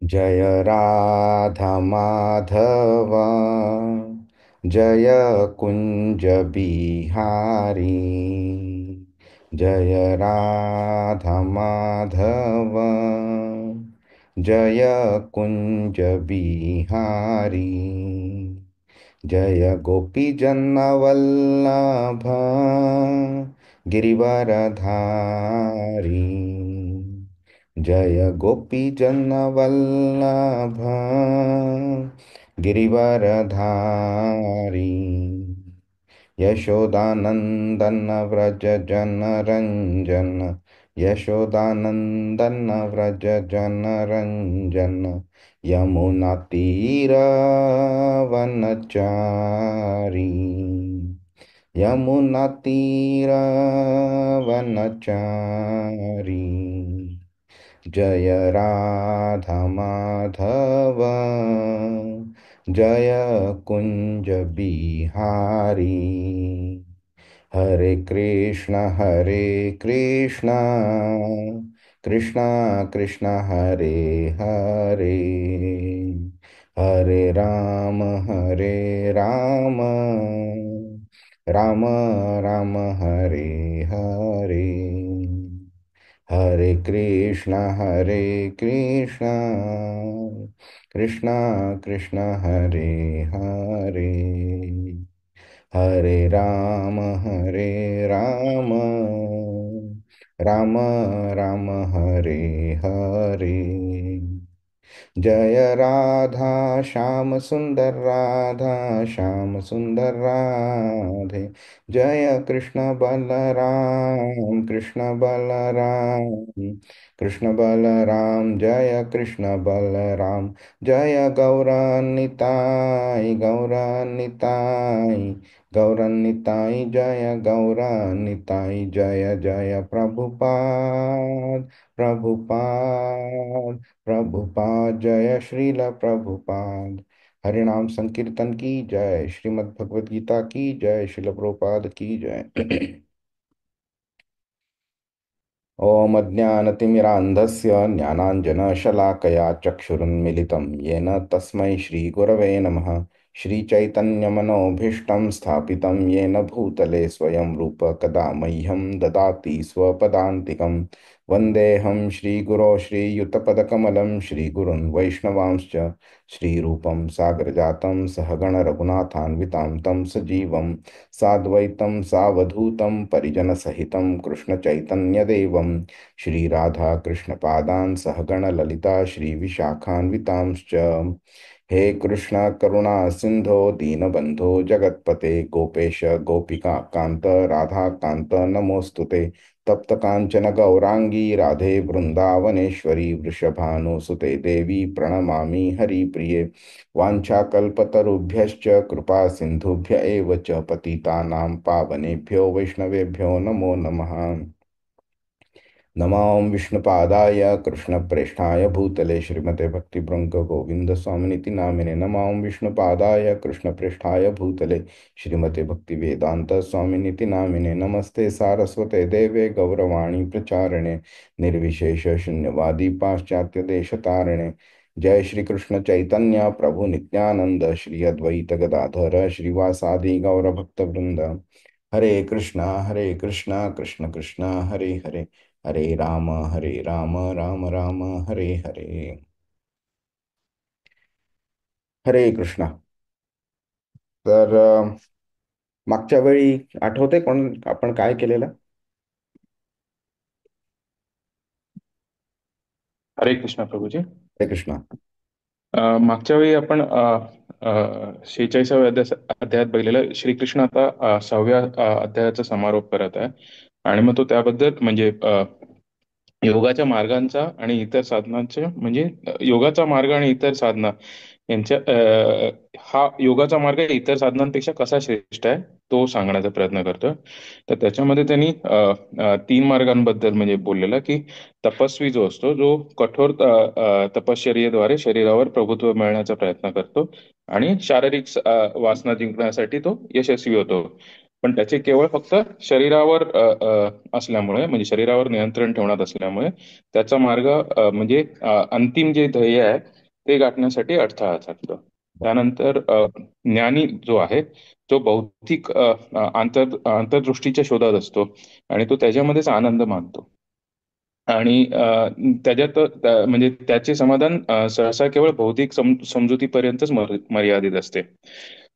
जय राधा माधव, जय कुंज बिहारी। जय राधा माधव, जय कुंज बिहारी। जय गोपी जन्नवल्लभ गिरिवरधारी। जय गोपी जन्नवल्लभ गिरिवरधारी। यशोदानंदन व्रज जनरंजन, यशोदानंदन व्रज जनरंजन। यमुना वनचारी, यमुना वनचारी। जय राधा माधव, जय कुंज बिहारी। हरे कृष्ण, कृष्ण कृष्ण हरे हरे, हरे राम, राम राम हरे हरे। हरे कृष्ण, कृष्ण कृष्ण हरे हरे, हरे राम, राम राम हरे हरे। जय राधा श्याम सुंदर, राधा श्याम सुंदर राधे। जय कृष्ण बलराम, कृष्ण बलराम, कृष्ण बलराम। जय कृष्ण बलराम, जय गौरानिताई, गौरानिताई, गौरनिताई। जय गौरनिताई, जय जय प्रभुपाद, प्रभुपाद, प्रभुपाद। जय श्रील प्रभुपाद। हरिनाम संकीर्तन की जय, श्रीमद् भगवद गीता की जय, श्रील प्रभुपाद की जय। ॐ अज्ञानतिमिरान्धस्य ज्ञानाञ्जनशलाकया चक्षुरुन्मिलितं येन तस्मै श्रीगुरवे नमः। श्रीचैतन्यमनोभीष्टं स्थापितं येन भूतले स्वयं रूप कदा मह्यं ददाति स्वपदान्तिकं। वन्देऽहं श्रीगुरो श्रीयुतपदकमलं, श्रीगुरुन् वैष्णवांश्च श्रीरूपं साग्रजातं सहगण रघुनाथान्वितां तं सजीवं साद्वैतं सावधूतं परिजनसहितं कृष्णचैतन्यदेवं श्रीराधाकृष्णपादान् सहगण ललिता श्रीविशाखान्वितांश्च। हे कृष्ण करुणा सिंधो दीनबंधो जगत्पते, गोपेश गोपिका कांत राधा कांत नमोस्तुते। तप्त कांचन गौरांगी राधे वृंदावनेश्वरी, वृषभानुसुते देवी प्रणमामि हरिप्रिये। वाञ्छाकल्पतरुभ्यश्च कृपा सिन्धुभ्य एव च पतितानां पावनेभ्यो वैष्णवेभ्यो नमो नमः। नमो विष्णुपादाय कृष्णप्रेष्ठाय भूतले श्रीमते भक्तिभृङ्ग गोविंद स्वामिनिति नामिने। नमो विष्णुपादाय कृष्णप्रेष्ठाय भूतले श्रीमते भक्तिवेदांत स्वामिनिति नामिने। नमस्ते सारस्वते देवे गौरवाणी प्रचारिणे, निर्विशेष शून्यवादी पाश्चात्य देशतारिणे। जय श्री कृष्ण चैतन्य प्रभु नित्यानंद, श्री अद्वैत गदाधर श्रीवासादि गौरभक्तवृंद। हरे कृष्णा कृष्ण कृष्ण हरे हरे, हरे राम राम राम हरे हरे। हरे कृष्णा। तर मागच्या वेळी आठवते कोण आपण काय केलेलं? हरे कृष्णा प्रभूजी. हरे कृष्णा. मागच्या वेळी आपण 46व्या अध्यायात बघितलेलं श्रीकृष्ण आता 6व्या अध्यायाचा समारोप करत आहे. आणि मग तो त्याबद्दल म्हणजे योगाच्या मार्गांचा आणि इतर साधनांचे म्हणजे योगाचा मार्ग आणि इतर साधना यांच्या हा योगाचा मार्ग इतर साधनांपेक्षा कसा श्रेष्ठ आहे तो सांगण्याचा प्रयत्न करतोय. तर त्याच्यामध्ये त्यांनी 3 मार्गांबद्दल म्हणजे बोललेला की तपस्वी जो असतो जो कठोर तपश्चर्येद्वारे शरीरावर प्रभुत्व मिळवण्याचा प्रयत्न करतो आणि शारीरिक वासना जिंकण्यासाठी तो यशस्वी होतो. पण त्याचे केवळ फक्त शरीरावर असल्यामुळे, म्हणजे शरीरावर नियंत्रण ठेवण्यात असल्यामुळे त्याचा मार्ग म्हणजे अंतिम जे ध्येय आहे ते गाठण्यासाठी अडथळा ठरतो. त्यानंतर ज्ञानी जो आहे तो भौतिक अंतर्दृष्टीच्या शोधात असतो आणि तो त्याच्यामध्येच आनंद मानतो. आणि त्याच्यात म्हणजे त्याचे समाधान सहसा केवळ भौतिक समजुतीपर्यंतच मर्यादित असते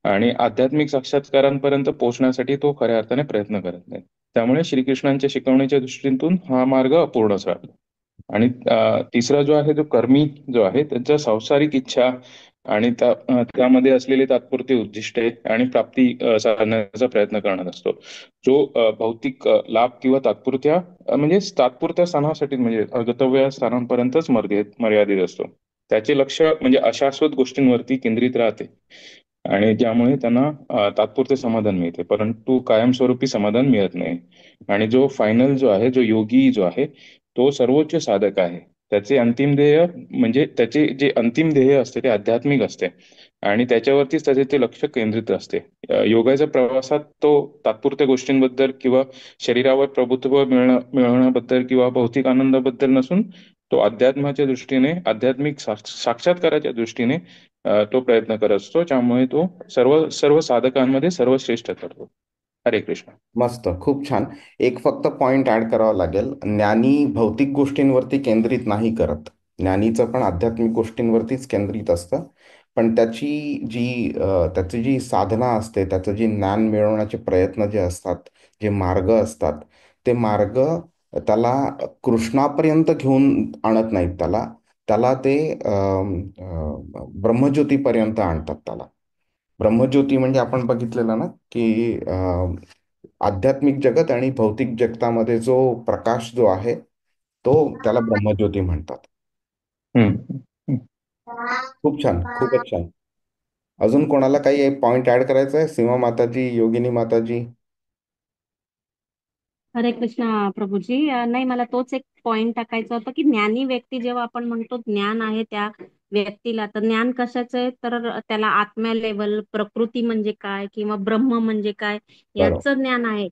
आणि आध्यात्मिक साक्षात्कारांपर्यंत पोहोचण्यासाठी तो खऱ्या अर्थाने प्रयत्न करत नाही. त्यामुळे श्रीकृष्णांच्या शिकवणीच्या दृष्टीतून हा मार्ग अपूर्णच राहतो. आणि तिसरा जो आहे, जो कर्मी जो आहे, त्यांच्या सांसारिक इच्छा आणि त्यामध्ये असलेली तात्पुरती उद्दिष्टे आणि प्राप्ती साधण्याचा प्रयत्न करणार असतो. जो भौतिक लाभ किंवा म्हणजे तात्पुरत्या स्थानासाठी, म्हणजे गतव्य स्थानांपर्यंतच मर्यादित असतो. त्याचे लक्ष म्हणजे अशाश्वत गोष्टींवरती केंद्रित राहते आणि ज्यामुळे त्यांना तात्पुरते समाधान मिळते, परंतु कायमस्वरूपी समाधान मिळत नाही. आणि जो फायनल जो आहे, जो योगी जो आहे, तो सर्वोच्च साधक आहे. त्याचे अंतिम ध्येय, म्हणजे त्याचे जे अंतिम ध्येय असते ते आध्यात्मिक असते आणि त्याच्यावरतीच त्याचे ते लक्ष केंद्रित असते. योगाच्या प्रवासात तो तात्पुरत्या गोष्टींबद्दल किंवा शरीरावर प्रभुत्व मिळवण्याबद्दल किंवा भौतिक आनंदाबद्दल नसून तो अध्यात्माच्या दृष्टीने, आध्यात्मिक साक्षात्काराच्या दृष्टीने तो प्रयत्न करत असतो, ज्यामुळे तो सर्व सर्व साधकांमध्ये सर्वश्रेष्ठ ठरतो. हरे कृष्ण. मस्त, खूप छान. एक फक्त पॉइंट ऍड करावा लागेल. ज्ञानी भौतिक गोष्टींवरती केंद्रित नाही करत. ज्ञानीचं पण आध्यात्मिक गोष्टींवरतीच केंद्रित असतं. पण त्याची जी साधना असते, त्याचं जे ज्ञान मिळवण्याचे प्रयत्न जे असतात, जे मार्ग असतात, ते मार्ग त्याला कृष्णापर्यंत घेऊन आणत नाहीत. त्याला त्याला ते ब्रह्मज्योतीपर्यंत आणतात. त्याला ब्रह्मज्योती म्हणजे आपण बघितलेलं ना, की आध्यात्मिक जगत आणि भौतिक जगतामध्ये जो प्रकाश जो आहे, तो त्याला ब्रह्मज्योती म्हणतात. हम्म. हम्म. खूप छान, खूपच छान. अजून कोणाला काही पॉइंट ऍड करायचा आहे? सीमा माताजी, योगिनी माताजी. हरे कृष्णा प्रभूजी. नाही, मला तोच एक पॉइंट टाकायचा होता की ज्ञानी व्यक्ती, जेव्हा आपण म्हणतो ज्ञान आहे त्या व्यक्तीला, तर ज्ञान कशाचं आहे, तर त्याला आत्म्या लेवल, प्रकृती म्हणजे काय किंवा ब्रह्म म्हणजे काय बरोबर. याचं ज्ञान आहे.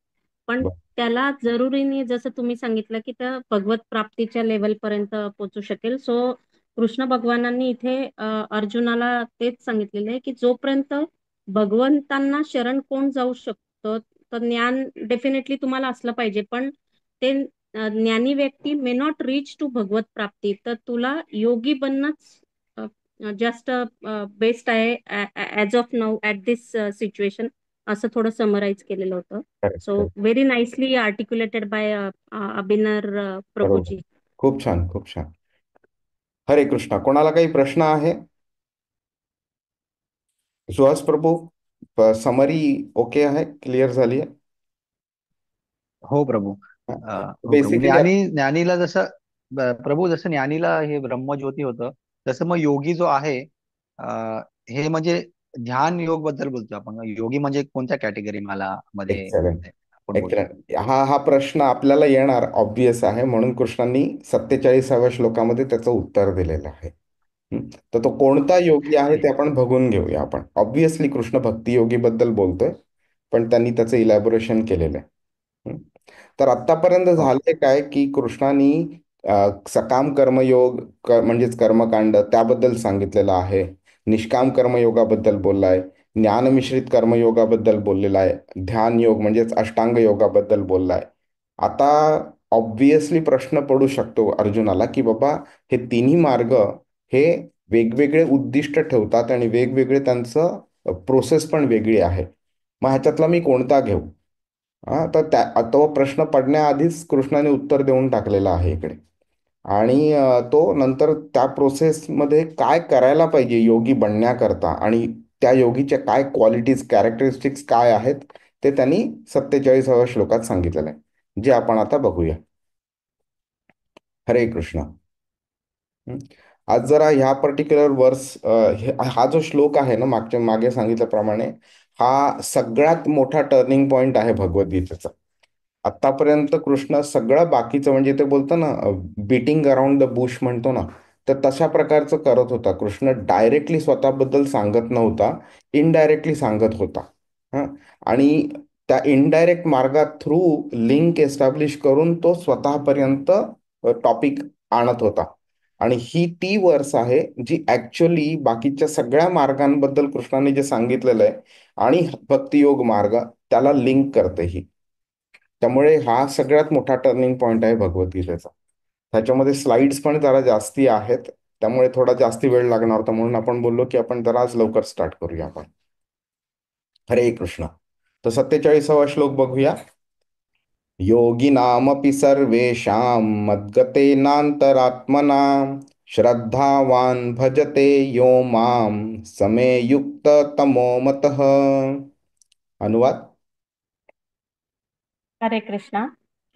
पण बरोबर. त्याला जरुरी नाही, जसं तुम्ही सांगितलं की त्या भगवत प्राप्तीच्या लेवल पर्यंत पोहोचू शकेल. सो कृष्ण भगवानांनी इथे अर्जुनाला तेच सांगितलेलं आहे की जोपर्यंत भगवंतांना शरण कोण जाऊ शकतं, तर ज्ञान डेफिनेटली तुम्हाला असलं पाहिजे. पण ते ज्ञानी व्यक्ती मे नॉट रीच टू भगवत प्राप्ती, तर तुला योगी बनणंच जास्त बेस्ट आहे as of now at this situation, असं थोडं समराईज केलेलं होतं. Correct, so correct. Very nicely articulated by Abhinav बरोबर. प्रभूजी. खूप छान, खूप छान. हरे कृष्णा. कोणाला काही प्रश्न आहे? सुहास प्रभू, समरी ओके आहे, क्लिअर झाली आहे? हो प्रभू. हो प्रभू. बेसिकली ज्ञानीला जसं प्रभू, जसं ज्ञानीला हे ब्रह्मज्योती होतं, तसं मग योगी जो आहे, हे म्हणजे ध्यान योग बद्दल बोलतो आपण. योगी म्हणजे कोणत्या कॅटेगरी मला मध्ये एक्सलंट, आपण बोलू शकतो? एक्सलंट. हा प्रश्न आपल्याला येणार, ऑब्वियस आहे, म्हणून कृष्णांनी 47व्या श्लोकामध्ये त्याचं उत्तर दिलेलं आहे. हं? तर तो कोणता योगी आहे ते ठीक. आपण बघून घेऊया. आपण ऑब्विसली कृष्ण भक्ती योगी बद्दल बोलतोय, पण त्यांनी त्याचं इलॅबोरेशन केलेलं आहे. हं? तर आत्तापर्यंत ओके. झालंय काय, की कृष्णाने सकाम कर्मयोग, म्हणजेच कर्मकांड, त्याबद्दल सांगितलेलं आहे. निष्काम कर्मयोगाबद्दल बोललाय. ज्ञानमिश्रित कर्मयोगाबद्दल बोललेला आहे. ध्यान योग म्हणजेच अष्टांग योगाबद्दल बोललाय. आता ऑब्विसली प्रश्न पडू शकतो अर्जुनाला, की बाबा हे तिन्ही मार्ग हे वेगवेगळे उद्दिष्ट ठेवतात आणि वेगवेगळे त्यांचं प्रोसेस पण वेगळी आहे. मग ह्याच्यातला मी कोणता घेऊ? तर तो प्रश्न पडण्याआधीच कृष्णाने उत्तर देऊन टाकलेलं आहे इकडे. आणि तो नंतर त्या प्रोसेसमध्ये काय करायला पाहिजे योगी बनण्याकरता, आणि त्या योगीच्या काय क्वालिटीज, कॅरेक्टरिस्टिक्स काय आहेत, ते त्यांनी 47व्या श्लोकात सांगितलेलं आहे, जे आपण आता बघूया. हरे कृष्ण. हं. आज जरा ह्या पर्टिक्युलर हा जो श्लोक आहे ना, मागे सांगितल्याप्रमाणे, हा सगळ्यात मोठा टर्निंग पॉइंट आहे भगवद्गीतेचा. आतापर्यंत कृष्ण सगळं बाकीचं, म्हणजे ते बोलतो ना, बीटिंग अराउंड द बुश म्हणतो ना, तर तशा प्रकारचं करत होता कृष्ण. डायरेक्टली स्वतःबद्दल सांगत नव्हता, इनडायरेक्टली सांगत होता. हं. आणि त्या इनडायरेक्ट मार्गात थ्रू लिंक एस्टॅब्लिश करून तो स्वतःपर्यंत टॉपिक आणत होता. आणि ही ती वर्स आहे जी ऍक्च्युली बाकीच्या सगळ्या मार्गांबद्दल कृष्णाने जे सांगितलेलं आहे आणि भक्तियोग मार्ग त्याला लिंक करते ही. त्यामुळे हा सगळ्यात मोठा टर्निंग पॉइंट आहे भगवद्गीतेचा. त्याच्यामध्ये स्लाइड्स पण जरा जास्ती आहेत, त्यामुळे थोडा जास्ती वेळ लागणार होता, म्हणून आपण बोललो की आपण जरा आज लवकर स्टार्ट करूया आपण. हरे कृष्ण. तर 47वा श्लोक बघूया. योगिनामपि सर्वेषां मद्गतेनान्तरात्मना श्रद्धावान् भजते यो मां समे युक्ततमो मतः. अनुवाद. हरे कृष्णा.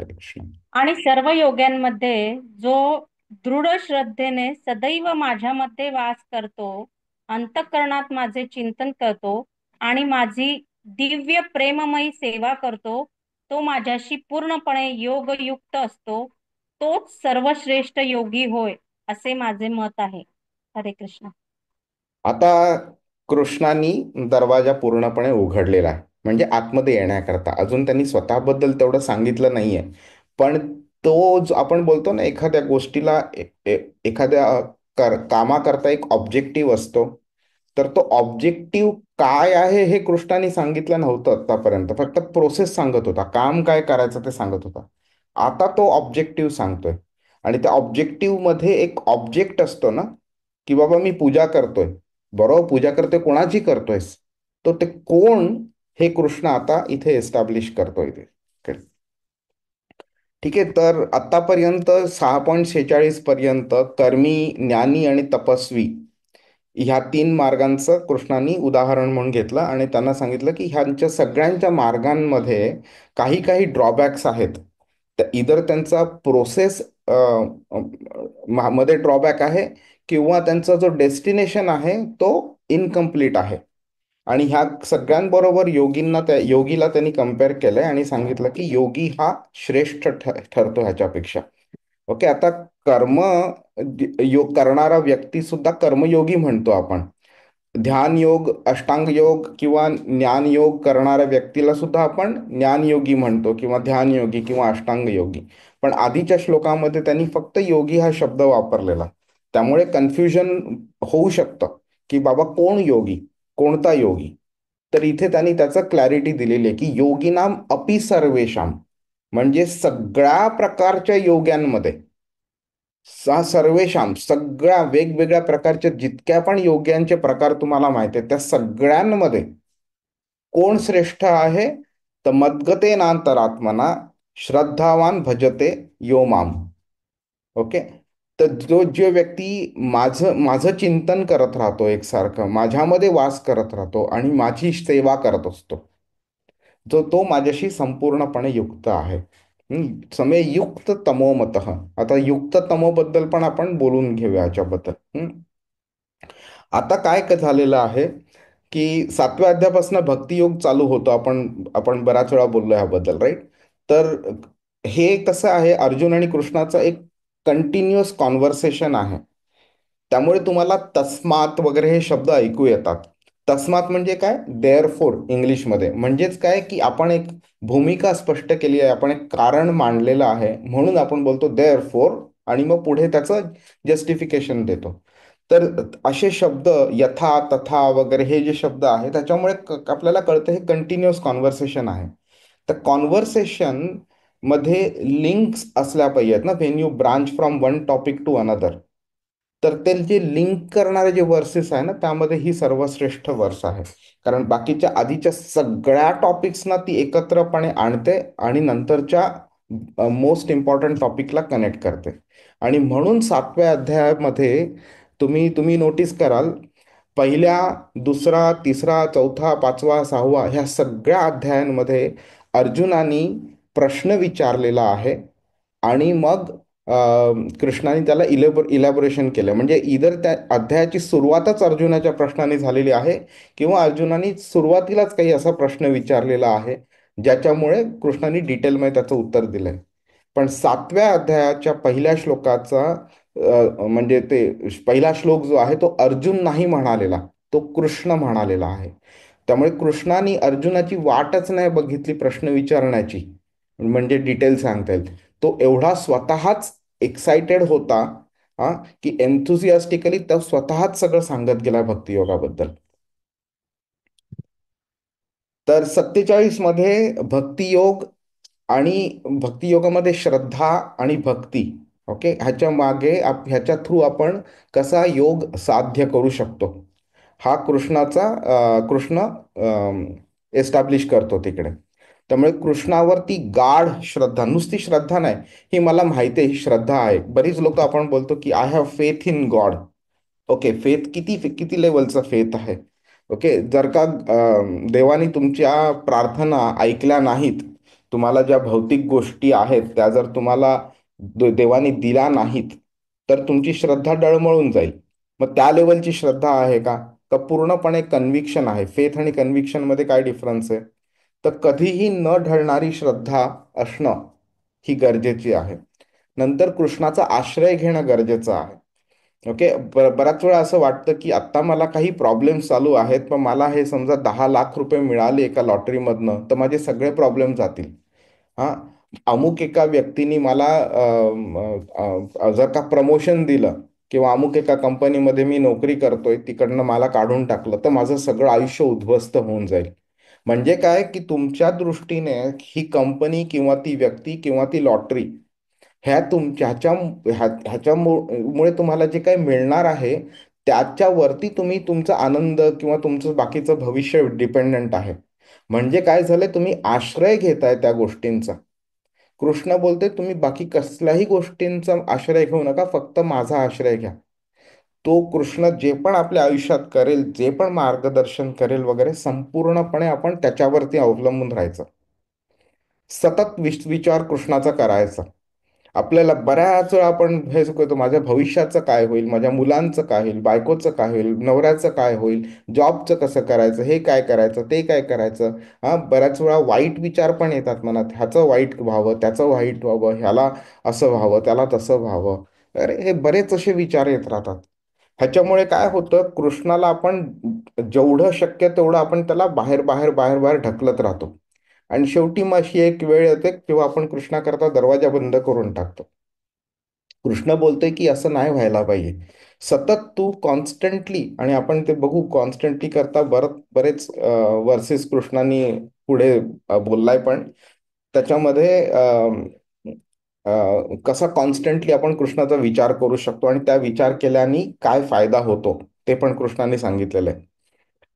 हरे कृष्ण. आणि सर्व योग्यांमध्ये जो दृढ श्रद्धेने सदैव माझ्यामध्ये वास करतो, अंतःकरणात माझे चिंतन करतो आणि माझी दिव्य प्रेममयी सेवा करतो, तो माझ्याशी पूर्णपणे योगयुक्त असतो, तोच सर्वश्रेष्ठ योगी होय, असे माझे मत आहे. हरे कृष्ण. आता कृष्णानी दरवाजा पूर्णपणे उघडलेला आहे, म्हणजे आतमध्ये येण्याकरता. अजून त्यांनी स्वतःबद्दल तेवढं सांगितलं नाहीये, पण तो जो आपण बोलतो ना, एखाद्या गोष्टीला एखाद्या कामाकरता एक ऑब्जेक्टिव्ह असतो, तर तो ऑब्जेक्टिव्ह काय आहे हे कृष्णाने सांगितलं नव्हतं आतापर्यंत. फक्त प्रोसेस सांगत होता, काम काय करायचं ते सांगत होता. आता तो ऑब्जेक्टिव्ह सांगतोय. आणि त्या ऑब्जेक्टिव्ह मध्ये एक ऑब्जेक्ट असतो ना, की बाबा मी पूजा करतोय. बरोबर, पूजा करतोय, कोणाची करतोयस, तो ते कोण हे कृष्ण आता इथे एस्टॅब्लिश करतोय ते. ठीक आहे. तर आतापर्यंत 6.46 पर्यंत कर्मी, ज्ञानी आणि तपस्वी ह्या 3 मार्गांचं कृष्णाने उदाहरण म्हणून घेतलं आणि त्यांना सांगितलं की ह्यांच्या सगळ्यांच्या मार्गांमध्ये काही काही ड्रॉबॅक्स आहेत. इधर त्यांचा प्रोसेस मध्ये ड्रॉबॅक आहे, किंवा त्यांचा जो डेस्टिनेशन आहे तो इनकम्प्लीट आहे. आणि ह्या सगळ्यांबरोबर योगीला त्यांनी कम्पेअर केलंय आणि सांगितलं की योगी हा श्रेष्ठ ठरतो ह्याच्यापेक्षा. ओके. आता कर्म योग करणारा व्यक्ती सुद्धा कर्मयोगी म्हणतो आपण. ध्यान योग, अष्टांग योग किंवा ज्ञान योग करणाऱ्या व्यक्तीला सुद्धा आपण ज्ञानयोगी म्हणतो, किंवा ध्यान योगी किंवा अष्टांग योगी. पण आधीच्या श्लोकामध्ये त्यांनी फक्त योगी हा शब्द वापरलेला, त्यामुळे कन्फ्युजन होऊ शकतं की बाबा कोण योगी, कोणता योगी. तर इथे त्यांनी त्याचं क्लॅरिटी दिलेली आहे की योगिनाम अपि सर्वेशाम, म्हणजे सगळ्या प्रकारच्या योग्यांमध्ये, सर्वेशाम, सगळ्या वेगवेगळ्या प्रकारच्या जितक्या पण योग्यांचे प्रकार तुम्हाला माहिती आहेत त्या सगळ्यांमध्ये कोण श्रेष्ठ आहे, तर मद्गते नांतरात्मना श्रद्धावान भजते यो माम. ओके. तर जो व्यक्ती माझं माझं चिंतन करत राहतो, एकसारखं माझ्यामध्ये वास करत राहतो आणि माझी सेवा करत असतो, तो माझ्याशी संपूर्णपणे युक्त आहे. समय युक्त तमोमत. आता युक्त तमोबद्दल पण आपण बोलून घेऊया याच्याबद्दल. आता काय झालेलं आहे की 7व्या अध्यायापासून भक्तियोग चालू होतो. आपण आपण बऱ्याच वेळा बोललो ह्याबद्दल, राईट. तर हे कसं आहे, अर्जुन आणि कृष्णाचं एक कंटिन्युअस कॉन्व्हर्सेशन आहे. त्यामुळे तुम्हाला तस्मात वगैरे हे शब्द ऐकू येतात. तस्मात म्हणजे काय, देअर फोर इंग्लिशमध्ये. म्हणजेच काय की आपण एक भूमिका स्पष्ट केली आहे, आपण एक कारण मांडलेलं आहे, म्हणून आपण बोलतो देअर फोर, आणि मग पुढे त्याचं जस्टिफिकेशन देतो. तर असे शब्द यथा, तथा वगैरे हे जे शब्द आहेत त्याच्यामुळे आपल्याला कळतं हे कंटिन्युअस कॉन्व्हर्सेशन आहे. तर कॉन्व्हर्सेशन मध्ये लिंक्स असल्या पाहिजेत ना, when you branch from one topic to another. तर ते जे लिंक करणारे जे वर्सेस आहे ना, त्यामध्ये ही सर्वश्रेष्ठ वर्स आहे. कारण बाकीच्या आधीच्या सगळ्या टॉपिक्सना ती एकत्रपणे आणते आणि नंतरच्या मोस्ट इम्पॉर्टंट टॉपिकला कनेक्ट करते. आणि म्हणून 7व्या अध्यायामध्ये तुम्ही तुम्ही नोटीस कराल, पहिल्या, दुसरा, तिसरा, चौथा, पाचवा, 6वा ह्या सगळ्या अध्यायांमध्ये अर्जुनानी प्रश्न विचारलेला आहे आणि मग कृष्णाने त्याला इलॅबोरेशन केलं. म्हणजे इधर त्या अध्यायाची सुरुवातच अर्जुनाच्या प्रश्नाने झालेली आहे, किंवा अर्जुनाने सुरुवातीलाच काही असा प्रश्न विचारलेला आहे ज्याच्यामुळे कृष्णाने डिटेलमध्ये त्याचं उत्तर दिलंय. पण 7व्या अध्यायाच्या पहिल्या श्लोकाचा म्हणजे ते पहिला श्लोक जो आहे तो अर्जुन नाही म्हणालेला, तो कृष्ण म्हणालेला आहे. त्यामुळे कृष्णाने अर्जुनाची वाटच नाही बघितली प्रश्न विचारण्याची, म्हणजे डिटेल सांगता येईल. तो एवढा स्वतःच एक्साइटेड होता, हा, की एन्थुसियास्टिकली तो स्वतःच सगळं सांगत गेला भक्तियोगाबद्दल. तर 47 मध्ये भक्तियोग आणि भक्तियोगामध्ये श्रद्धा आणि भक्ती, ओके, ह्याच्या मागे ह्याच्या थ्रू आपण कसा योग साध्य करू शकतो हा कृष्ण एस्टॅब्लिश करतो तिकडे. त्यामुळे कृष्णावरती गाढ श्रद्धा, नुसती श्रद्धा नाही, ही मला माहिती आहे ही श्रद्धा आहे. बरीच लोक आपण बोलतो की I have faith in God. Okay, faith किती किती लेवलचा फेथ आहे. ओके, जर का देवाने तुमच्या प्रार्थना ऐकल्या नाहीत, तुम्हाला ज्या भौतिक गोष्टी आहेत त्या जर तुम्हाला देवाने दिल्या नाहीत, तर तुमची श्रद्धा डळमळून जाईल. मग त्या लेवलची श्रद्धा आहे का? तर पूर्णपणे कन्व्हिक्शन आहे. फेथ आणि कन्व्हिक्शन मध्ये काय डिफरन्स आहे? तर कधीही न ढळणारी श्रद्धा असणं ही गरजेची आहे. नंतर कृष्णाचा आश्रय घेणं गरजेचं आहे. ओके, बऱ्याच वेळा असं वाटतं की आत्ता मला काही प्रॉब्लेम्स चालू आहेत, पण मला हे समजा 10 लाख रुपये मिळाले एका लॉटरीमधनं तर माझे सगळे प्रॉब्लेम जातील. हा, अमुक एका व्यक्तीने मला जर का प्रमोशन दिलं किंवा अमुक एका कंपनीमध्ये मी नोकरी करतोय तिकडनं मला काढून टाकलं तर माझं सगळं आयुष्य उद्ध्वस्त होऊन जाईल. म्हणजे काय की तुमच्या दृष्टीने ही कंपनी किंवा ती व्यक्ती किंवा ती लॉटरी ह्याच्यामुळे तुम्हाला जे काही मिळणार आहे त्याच्यावरती तुम्ही तुमचा आनंद किंवा तुमचं बाकीचं भविष्य डिपेंडंट आहे. म्हणजे काय झालंय, तुम्ही आश्रय घेताय त्या गोष्टींचा. कृष्ण बोलते तुम्ही बाकी कसल्याही गोष्टींचा आश्रय घेऊ नका, फक्त माझा आश्रय घ्या. तो कृष्ण जे पण आपल्या आयुष्यात करेल, जे पण मार्गदर्शन करेल वगैरे, संपूर्णपणे आपण त्याच्यावरती अवलंबून राहायचं. सतत विचार कृष्णाचा करायचा. आपल्याला बऱ्याच वेळा आपण हे करतो, माझ्या भविष्याचं काय होईल, माझ्या मुलांचं काय होईल, बायकोचं काय होईल, नवऱ्याचं काय होईल, जॉबचं कसं करायचं, हे काय करायचं, ते काय करायचं. हा, बऱ्याच वेळा वाईट विचार पण येतात मनात, ह्याचं वाईट व्हावं, त्याचं वाईट व्हावं, ह्याला असं व्हावं, त्याला तसं व्हावं. अरे, हे बरेच असे विचार येत राहतात. ह्याच्यामुळे काय होतं, कृष्णाला आपण जेवढं शक्य तेवढं आपण त्याला बाहेर बाहेर बाहेर बाहेर ढकलत राहतो. आणि शेवटी मग अशी एक वेळ येते तेव्हा आपण कृष्णाकरता दरवाजा बंद करून टाकतो. कृष्ण बोलतोय की असं नाही व्हायला पाहिजे. सतत तू कॉन्स्टंटली, आणि आपण ते बघू कॉन्स्टंटली करता बरेच वर्सेस कृष्णाने पुढे बोललाय, पण त्याच्यामध्ये कसा कॉन्स्टंटली आपण कृष्णाचा विचार करू शकतो आणि त्या विचार केल्याने काय फायदा होतो ते पण कृष्णाने सांगितलेलं आहे.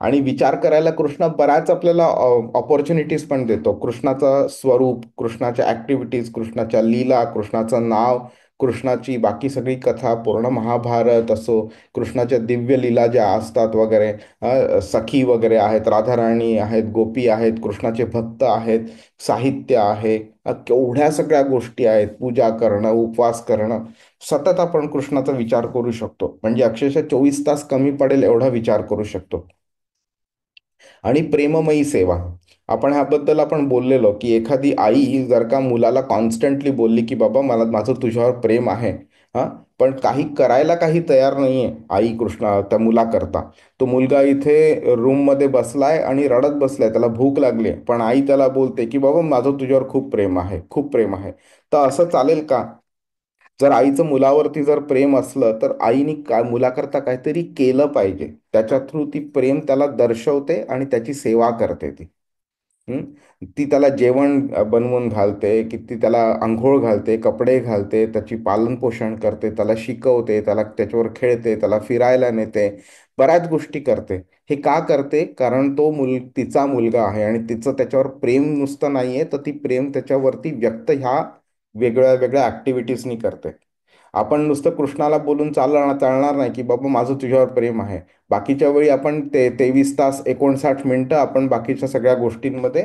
आणि विचार करायला कृष्ण बऱ्याच आपल्याला ऑपॉर्च्युनिटीज पण देतो. कृष्णाचं स्वरूप, कृष्णाच्या ऍक्टिव्हिटीज, कृष्णाच्या लीला, कृष्णाचं नाव, कृष्णाची बाकी सगळी कथा, पूर्ण महाभारत असो, कृष्णाच्या दिव्य लीला ज्या असतात वगैरे, सखी वगैरे आहेत, राधाराणी आहेत, गोपी आहेत, कृष्णाचे भक्त आहेत, साहित्य आहे, केवढ्या सगळ्या गोष्टी आहेत, पूजा करणं, उपवास करणं. सतत आपण कृष्णाचा विचार करू शकतो, म्हणजे अक्षरशः 24 तास कमी पडेल एवढा विचार करू शकतो. आणि प्रेममयी सेवा, आपण बोललेलो की एखादी आई जर का मुलाला कॉन्स्टंटली बोलली की बाबा मला माझं तुझ्यावर प्रेम आहे, हा, पण करायला काही तयार नाहीये आई कृष्णा त्या मुलाकरता. तो मुलगा इथे रूम मध्ये बसलाय आणि रडत बसलाय, त्याला भूक लागली, पण आई त्याला बोलते की बाबा माझं तुझ्यावर खूप प्रेम आहे, खूप प्रेम आहे. तर असं चालेल का? जर आईचं मुलावरती जर प्रेम असलं तर आईने काय मुलाकरता काहीतरी केलं पाहिजे, त्याच्या थ्रू ती प्रेम त्याला दर्शवते आणि त्याची सेवा करते ती. हं? ती त्याला जेवण बनवून घालते, की ती त्याला आंघोळ घालते, कपडे घालते, त्याची पालनपोषण करते, त्याला शिकवते, त्याला त्याच्यावर खेळते, त्याला फिरायला नेते, बऱ्याच गोष्टी करते. हे का करते? कारण तो तिचा मुलगा आहे आणि तिचं त्याच्यावर प्रेम नुसतं नाहीये, तर ती प्रेम त्याच्यावरती व्यक्त ह्या वेगळ्या वेगळ्या ऍक्टिव्हिटीजनी करते. आपण नुसतं कृष्णाला बोलून चालणार नाही की बाबा माझं तुझ्यावर प्रेम आहे. बाकीच्या वेळी आपण 23 तास 59 मिनिटं आपण बाकीच्या सगळ्या गोष्टींमध्ये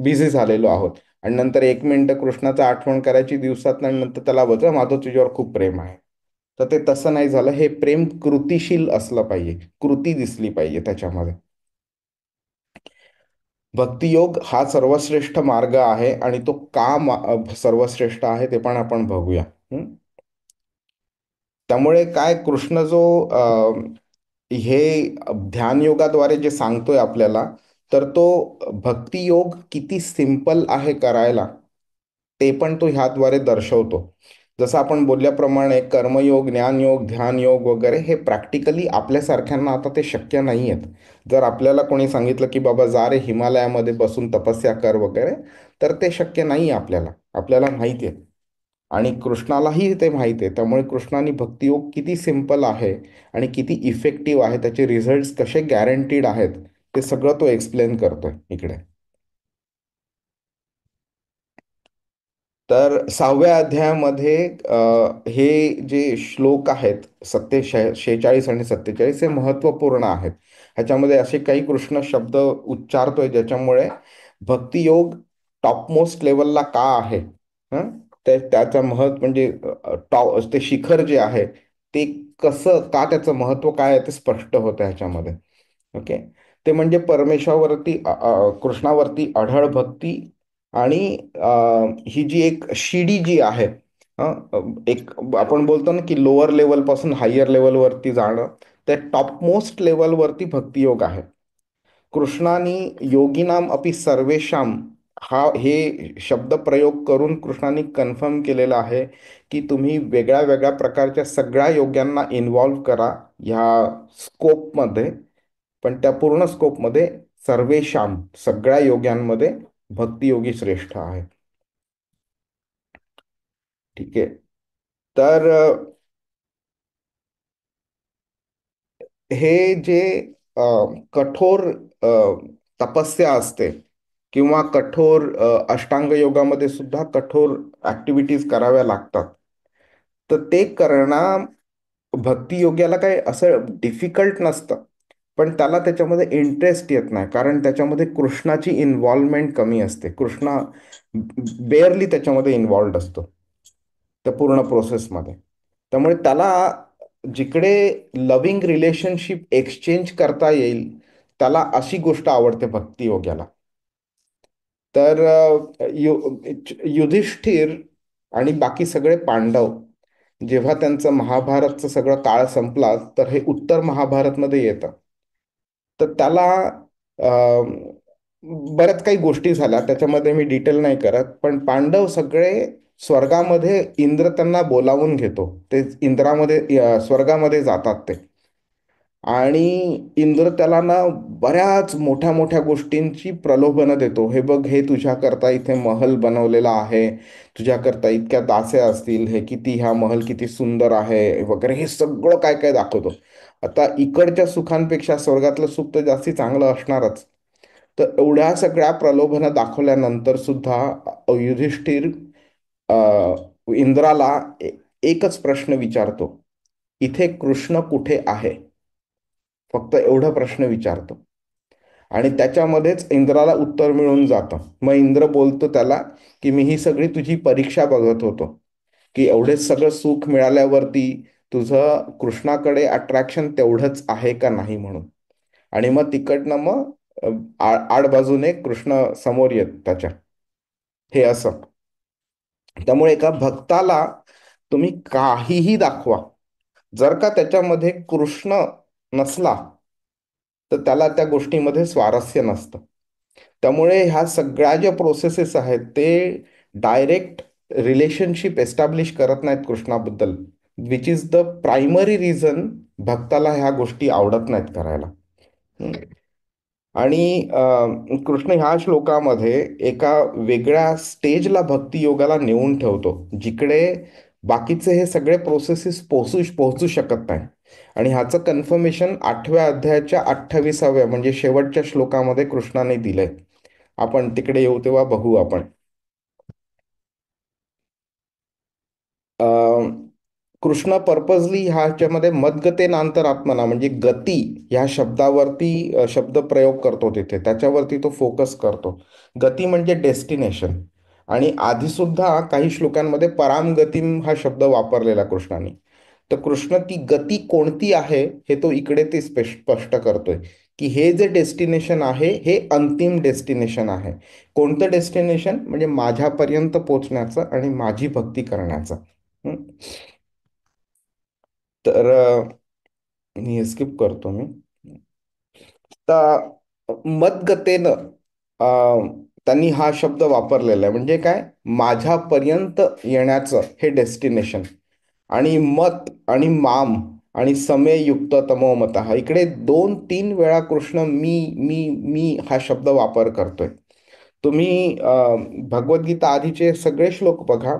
बिझी झालेलो आहोत. आणि नंतर 1 मिनिट कृष्णाचं आठवण करायची दिवसात, आणि नंतर त्याला बघा माझं तुझ्यावर खूप प्रेम आहे. तर ते तसं नाही झालं. हे प्रेम कृतिशील असलं पाहिजे, कृती दिसली पाहिजे त्याच्यामध्ये. भक्तियोग हा सर्वश्रेष्ठ मार्ग आहे आणि तो का सर्वश्रेष्ठ आहे ते पण आपण बघूया. त्यामुळे काय, कृष्ण जो हे ध्यान योगाद्वारे जे सांगतोय आपल्याला, तर तो भक्ती योग किती सिंपल आहे करायला, ते पण तो ह्याद्वारे दर्शवतो. जसं आपण बोलल्याप्रमाणे कर्मयोग, ज्ञानयोग, ध्यान योग वगैरे हे प्रॅक्टिकली आपल्यासारख्यांना आता ते शक्य नाही आहेत. जर आपल्याला कोणी सांगितलं की बाबा जा रे हिमालयामध्ये बसून तपस्या कर वगैरे, तर ते शक्य नाही आहे आपल्याला. आपल्याला माहिती आहे आणि कृष्णालाही ते माहिती आहे. त्यामुळे कृष्णाने भक्तियोग किती सिम्पल आहे आणि किती इफेक्टिव्ह आहे, त्याचे रिझल्ट्स कसे गॅरंटीड आहेत, ते सगळं तो एक्सप्लेन करतोय इकडे. तर 6व्या अध्यायामध्ये हे जे श्लोक आहेत 46 आणि 47 हे महत्त्वपूर्ण आहेत. ह्याच्यामध्ये असे काही कृष्ण शब्द उच्चारतोय ज्याच्यामुळे भक्तियोग टॉपमोस्ट लेवलला का आहे, हं? त्याचं महत्व म्हणजे टॉप ते शिखर जे आहे ते कसं, का त्याचं महत्व काय आहे ते स्पष्ट होतं ह्याच्यामध्ये. ओके. ते म्हणजे परमेश्वरावरती कृष्णावरती अढळ भक्ती आणि ही जी एक शिडी जी आहे, एक आपण बोलतो ना की लोअर लेवल पासून हायर लेवलवरती जाणं, त्या टॉपमोस्ट लेवलवरती भक्तियोग आहे. कृष्णाने योगिनाम अपि सर्वेशाम हा हे शब्द प्रयोग करून कृष्णाने कन्फर्म केलेलं आहे की तुम्ही वेगळ्या वेगळ्या प्रकारच्या सगळ्या योग्यांना इन्व्हॉल्व करा ह्या स्कोपमध्ये, पण त्या पूर्ण स्कोपमध्ये सर्वेशाम सगळ्या योग्यांमध्ये भक्तियोगी श्रेष्ठ आहे. ठीक आहे. तर हे जे अ, कठोर अ, तपस्या असते किंवा कठोर अष्टांग योगामध्ये सुद्धा कठोर ऍक्टिव्हिटीज कराव्या लागतात, तर ते करणं भक्ती योग्याला काय असं डिफिकल्ट नसतं. पण त्याला त्याच्यामध्ये इंटरेस्ट येत नाही, कारण त्याच्यामध्ये कृष्णाची इन्व्हॉल्वमेंट कमी असते. कृष्णा बेअरली त्याच्यामध्ये इन्व्हॉल्ड असतो त्या पूर्ण प्रोसेसमध्ये. त्यामुळे त्याला जिकडे लव्हिंग रिलेशनशिप एक्सचेंज करता येईल, त्याला अशी गोष्ट आवडते भक्ती योग्याला. तर युधिष्ठिर आणि बाकी सगळे पांडव जेव्हा त्यांचं महाभारतचं सगळं काळ संपला, तर हे उत्तर महाभारतमध्ये येतं. तर त्याला अं, बऱ्याच काही गोष्टी झाल्या, त्याच्यामध्ये मी डिटेल नाही करत, पण पांडव सगळे स्वर्गामध्ये इंद्र त्यांना बोलावून घेतो. ते इंद्रामध्ये स्वर्गामध्ये जातात ते, आणि इंद्र त्याला ना बऱ्याच मोठ्या मोठ्या गोष्टींची प्रलोभनं देतो. हे बघ, हे तुझ्याकरता इथे महल बनवलेला आहे, तुझ्याकरता इतक्या दास्या असतील, हे किती, हा महल किती सुंदर आहे वगैरे, हे सगळं काय काय दाखवतो. आता इकडच्या सुखांपेक्षा स्वर्गातलं सुख तर जास्ती चांगलं असणारच. तर एवढ्या सगळ्या प्रलोभनं दाखवल्यानंतर सुद्धा युधिष्ठिर अ, इंद्राला एकच प्रश्न विचारतो, इथे कृष्ण कुठे आहे? फक्त एवढा प्रश्न विचारतो आणि त्याच्यामध्येच इंद्राला उत्तर मिळून जातं. मग इंद्र बोलतो त्याला की मी ही सगळी तुझी परीक्षा बघत होतो, की एवढे सगळं सुख मिळाल्यावरती तुझं कृष्णाकडे अट्रॅक्शन तेवढंच आहे का नाही म्हणून. आणि मग तिकडनं मग आडबाजूने कृष्ण समोर येत त्याच्या, हे असं. त्यामुळे एका भक्ताला तुम्ही काहीही दाखवा, जर का त्याच्यामध्ये कृष्ण नसला तर त्याला त्या गोष्टीमध्ये स्वारस्य नसतं. त्यामुळे ह्या सगळ्या ज्या प्रोसेसेस आहेत ते डायरेक्ट रिलेशनशिप एस्टॅब्लिश करत नाहीत कृष्णाबद्दल, which is the primary reason भक्ताला ह्या गोष्टी आवडत नाहीत करायला. हम्म. आणि कृष्ण ह्या श्लोकामध्ये एका वेगळ्या स्टेजला भक्ती योगाला नेऊन ठेवतो, जिकडे बाकीचे हे सगळे प्रोसेसेस पोहोचू शकत नाही. आणि ह्याचं कन्फर्मेशन 8व्या अध्यायाच्या 28व्या म्हणजे शेवटच्या श्लोकामध्ये कृष्णाने दिलंय. आपण तिकडे येऊ तेव्हा बघू आपण. कृष्ण पर्पजली ह्याच्यामध्ये मद्गतेनांतरात्मना म्हणजे गती ह्या शब्दावरती शब्द प्रयोग करतो तिथे, त्याच्यावरती तो फोकस करतो. गती म्हणजे डेस्टिनेशन. आणि आधी सुद्धा काही श्लोकांमध्ये परामगतीम हा शब्द वापरलेला कृष्णाने. तर कृष्ण ती गती कोणती आहे हे तो इकडे ते स्पष्ट करतोय, की हे जे डेस्टिनेशन आहे हे अंतिम डेस्टिनेशन आहे. कोणतं डेस्टिनेशन? म्हणजे माझ्यापर्यंत पोचण्याचं आणि माझी भक्ती करण्याचं. हं. तर आणि हे स्किप करतो मी. तर मदगतेनं त्यांनी हा शब्द वापरलेला आहे. म्हणजे काय, माझ्यापर्यंत येण्याचं हे डेस्टिनेशन. आणि मत आणि माम आणि समेयुक्त तमोमत, इकडे 2-3 वेळा कृष्ण मी हा शब्द वापर करतोय. तुम्ही भगवद्गीता आधीचे सगळे श्लोक बघा.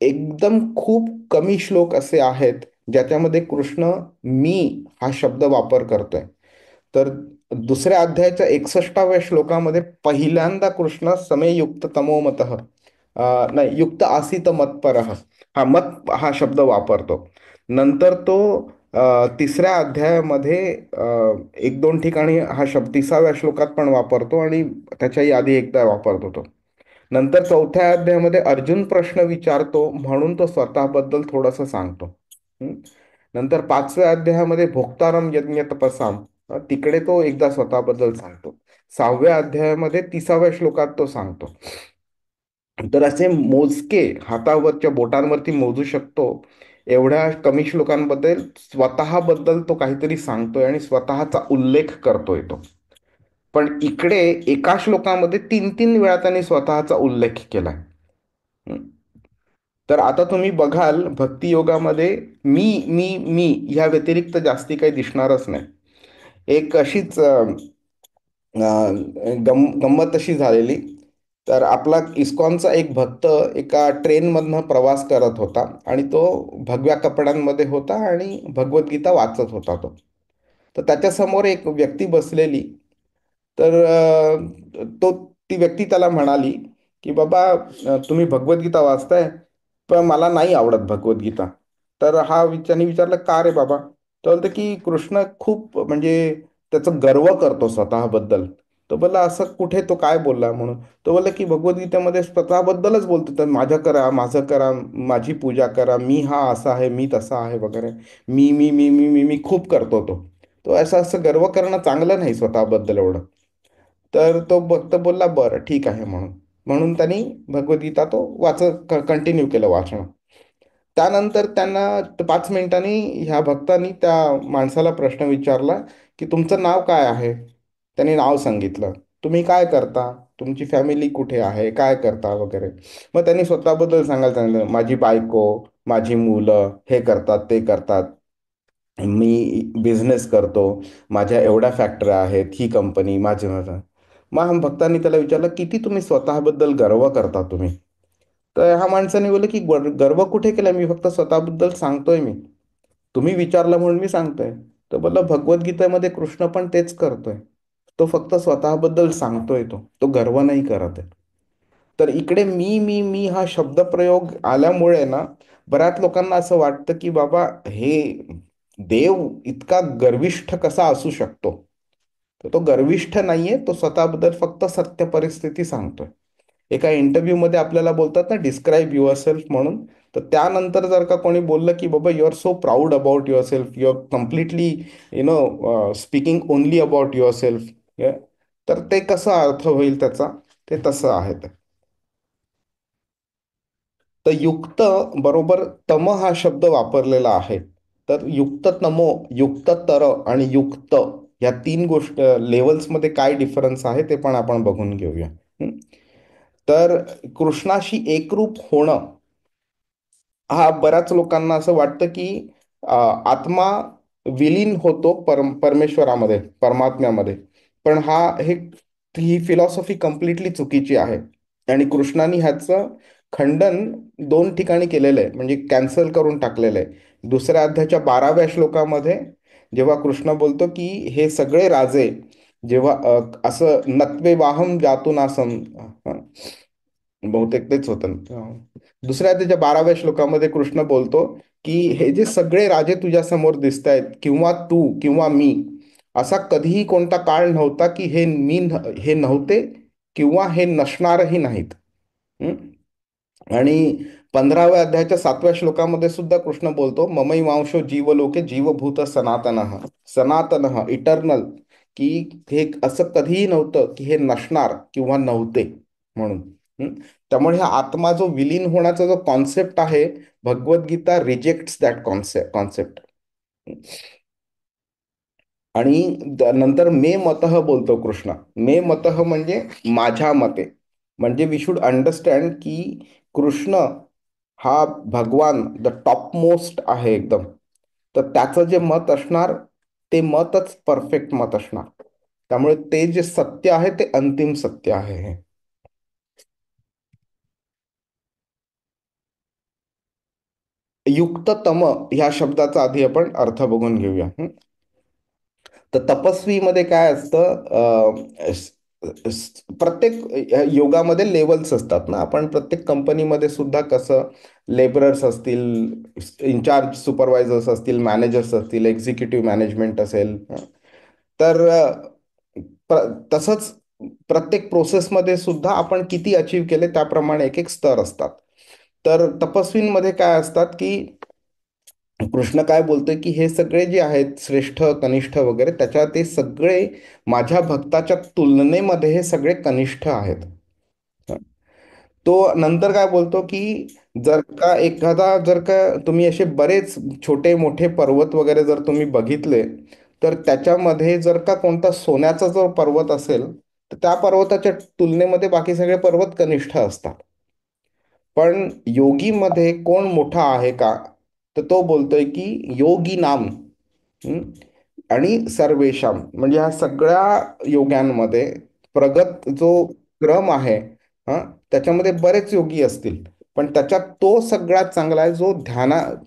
एकदम खूप कमी श्लोक असे आहेत ज्याच्यामध्ये कृष्ण मी हा शब्द वापर करतोय. तर दुसऱ्या अध्यायाच्या 61व्या श्लोकामध्ये पहिल्यांदा कृष्ण समेयुक्त तमोमत, नाही, युक्त आसीत मत्परः, हा मत हा शब्द वापरतो. नंतर तो तिसऱ्या अध्यायामध्ये 1-2 ठिकाणी हा शब्द 30व्या श्लोकात पण वापरतो आणि त्याच्याही आधी एकदा वापरतो तो. नंतर चौथ्या अध्यायामध्ये अर्जुन प्रश्न विचारतो म्हणून तो स्वतःबद्दल थोडंसं सांगतो. हं. नंतर 5व्या अध्यायामध्ये भोक्तारम यज्ञ तपसाम, तिकडे तो एकदा स्वतःबद्दल सांगतो. 6व्या अध्यायामध्ये 30व्या श्लोकात तो सांगतो. तर असे मोजके हातावरच्या बोटांवरती मोजू शकतो एवढ्या कमी श्लोकांबद्दल स्वतःबद्दल तो काहीतरी सांगतोय आणि स्वतःचा उल्लेख करतोय तो. पण इकडे एका श्लोकामध्ये 3-3 वेळा त्यांनी स्वतःचा उल्लेख केलाय. हं. तर आता तुम्ही बघाल भक्ती योगामध्ये मी ह्या व्यतिरिक्त जास्ती काही दिसणारच नाही. एक अशीच गंमत अशी झालेली. तर आपला इस्कॉनचा एक भक्त एका ट्रेनमधनं प्रवास करत होता आणि तो भगव्या कपड्यांमध्ये होता आणि भगवद्गीता वाचत होता तो. तर त्याच्यासमोर एक व्यक्ती बसलेली. तर ती व्यक्ती त्याला म्हणाली की बाबा, तुम्ही भगवद्गीता वाचताय पण मला नाही आवडत भगवद्गीता. तर त्यांनी विचारलं, का रे बाबा? तर बोलतं की कृष्ण खूप म्हणजे त्याचं गर्व करतो स्वतःबद्दल. तो बोलला, असं कुठे, तो काय बोलला म्हणून? तो बोलला की भगवद्गीतेमध्ये स्वतःबद्दलच बोलतो, तर माझं करा, माझं करा, माझी पूजा करा, मी हा असा आहे, मी तसा आहे वगैरे. मी खूप करतो तो. तो असं असं गर्व करणं चांगलं नाही स्वतःबद्दल एवढं. तर तो भक्त बोलला, बरं ठीक आहे म्हणून. म्हणून त्यांनी भगवद्गीता तो कंटिन्यू केलं वाचणं. त्यानंतर त्यांना 5 मिनिटांनी ह्या भक्तांनी त्या माणसाला प्रश्न विचारला की तुमचं नाव काय आहे? त्यांनी नाव सांगितलं. तुम्ही काय करता? तुमची फॅमिली कुठे आहे? काय करता वगैरे. मग त्यांनी स्वतःबद्दल सांगायला सांगितलं, माझी बायको, माझी मुलं हे करतात, ते करतात, मी बिझनेस करतो, माझ्या एवढ्या फॅक्टऱ्या आहेत, ही कंपनी माझी माझं. मग हा भक्तांनी त्याला विचारलं, किती तुम्ही स्वतःबद्दल गर्व करता तुम्ही? तर ह्या माणसाने बोललं की गर्व कुठे केला, मी फक्त स्वतःबद्दल सांगतोय मी. तुम्ही विचारलं म्हणून मी सांगतोय. तर बोललं, भगवद्गीतेमध्ये कृष्ण पण तेच करतोय. तो फक्त स्वतःबद्दल सांगतोय, तो गर्व नाही करत आहे. तर इकडे मी हा शब्दप्रयोग आल्यामुळे ना, बऱ्याच लोकांना असं वाटतं की बाबा, हे देव इतका गर्विष्ठ कसा असू शकतो? तर तो गर्विष्ठ नाहीये, तो स्वतःबद्दल फक्त सत्य परिस्थिती सांगतोय. एका इंटरव्ह्यू मध्ये आपल्याला बोलतात ना, डिस्क्राईब युअर सेल्फ म्हणून. तर त्यानंतर जर का कोणी बोललं की बाबा, you are so proud about yourself, you are completely speaking only about yourself, तर ते कसं अर्थ होईल त्याचा? ते तसं आहे ते. तर युक्त बरोबर तम हा शब्द वापरलेला आहे. तर युक्त तमो, युक्त तर आणि युक्त, या 3 लेवल्समध्ये काय डिफरन्स आहे ते पण आपण बघून घेऊया. हं. तर कृष्णाशी एकरूप होणं, हा बऱ्याच लोकांना असं वाटतं की आत्मा विलीन होतो परमेश्वरामध्ये, परमात्म्यामध्ये. पण ही फिलॉसॉफी कम्प्लिटली चुकीची आहे. आणि कृष्णाने ह्याचं खंडन 2 ठिकाणी केलेलं आहे, म्हणजे कॅन्सल करून टाकलेलं आहे. दुसऱ्या अध्यायाच्या 12व्या श्लोकामध्ये जेव्हा कृष्ण बोलतो की हे सगळे राजे जेव्हा असं नत्वे वाहम जातुनासम, बहुतेक तेच होतं. दुसऱ्या अध्यायाच्या 12व्या श्लोकामध्ये कृष्ण बोलतो की हे जे सगळे राजे तुझ्या समोर दिसत आहेत, किंवा तू किंवा मी, असा कधीही कोणता काळ नव्हता की हे नव्हते किंवा हे नसणारही नाहीत. हं? आणि 15व्या अध्यायाच्या 7व्या श्लोकामध्ये सुद्धा कृष्ण बोलतो, ममई वांशो जीवलोके जीवभूत सनातन, सनातन इटर्नल, की हे असं कधीही नव्हतं की हे नसणार किंवा नव्हते म्हणून. हं? त्यामुळे हा आत्मा जो विलीन होण्याचा जो कॉन्सेप्ट आहे, भगवद्गीता रिजेक्ट्स दॅट कॉन्सेप्ट. आणि नंतर मे मतः बोलतो कृष्ण. मे मतः म्हणजे माझ्या मते. म्हणजे वी शुड अंडरस्टँड की कृष्ण हा भगवान द टॉप मोस्ट आहे एकदम. तर त्याचं जे मत असणार ते मतच परफेक्ट मत असणार. त्यामुळे ते जे सत्य आहे ते अंतिम सत्य आहे हे. युक्ततम ह्या शब्दाचा आधी आपण अर्थ बघून घेऊया. तर तपस्वीमध्ये काय असतं, प्रत्येक योगामध्ये लेवल्स असतात ना. आपण प्रत्येक कंपनीमध्ये सुद्धा कसं लेबरर्स असतील, इन्चार्ज सुपरवायझर्स असतील, मॅनेजर्स असतील, एक्झिक्युटिव्ह मॅनेजमेंट असेल. तर तसंच प्रत्येक प्रोसेसमध्ये सुद्धा आपण किती अचीव केले त्याप्रमाणे एक एक स्तर असतात. तर तपस्वींमध्ये काय असतात की कृष्ण काय बोलतोय की हे सगळे जे आहेत श्रेष्ठ कनिष्ठ वगैरे त्याच्या ते सगळे माझ्या भक्ताच्या तुलनेमध्ये हे सगळे कनिष्ठ आहेत. तो नंतर काय बोलतो की जर का तुम्ही असे बरेच छोटे मोठे पर्वत वगैरे जर तुम्ही बघितले, तर त्याच्यामध्ये जर का कोणता सोन्याचा जर पर्वत असेल तर त्या पर्वताच्या तुलनेमध्ये बाकी सगळे पर्वत कनिष्ठ असतात. पण योगीमध्ये कोण मोठा आहे का, तर तो बोलतोय की योगी नाम. हं? आणि सर्वेशाम म्हणजे ह्या सगळ्या योग्यांमध्ये प्रगत जो क्रम आहे, हा, त्याच्यामध्ये बरेच योगी असतील, पण त्याच्यात तो सगळ्यात चांगला आहे जो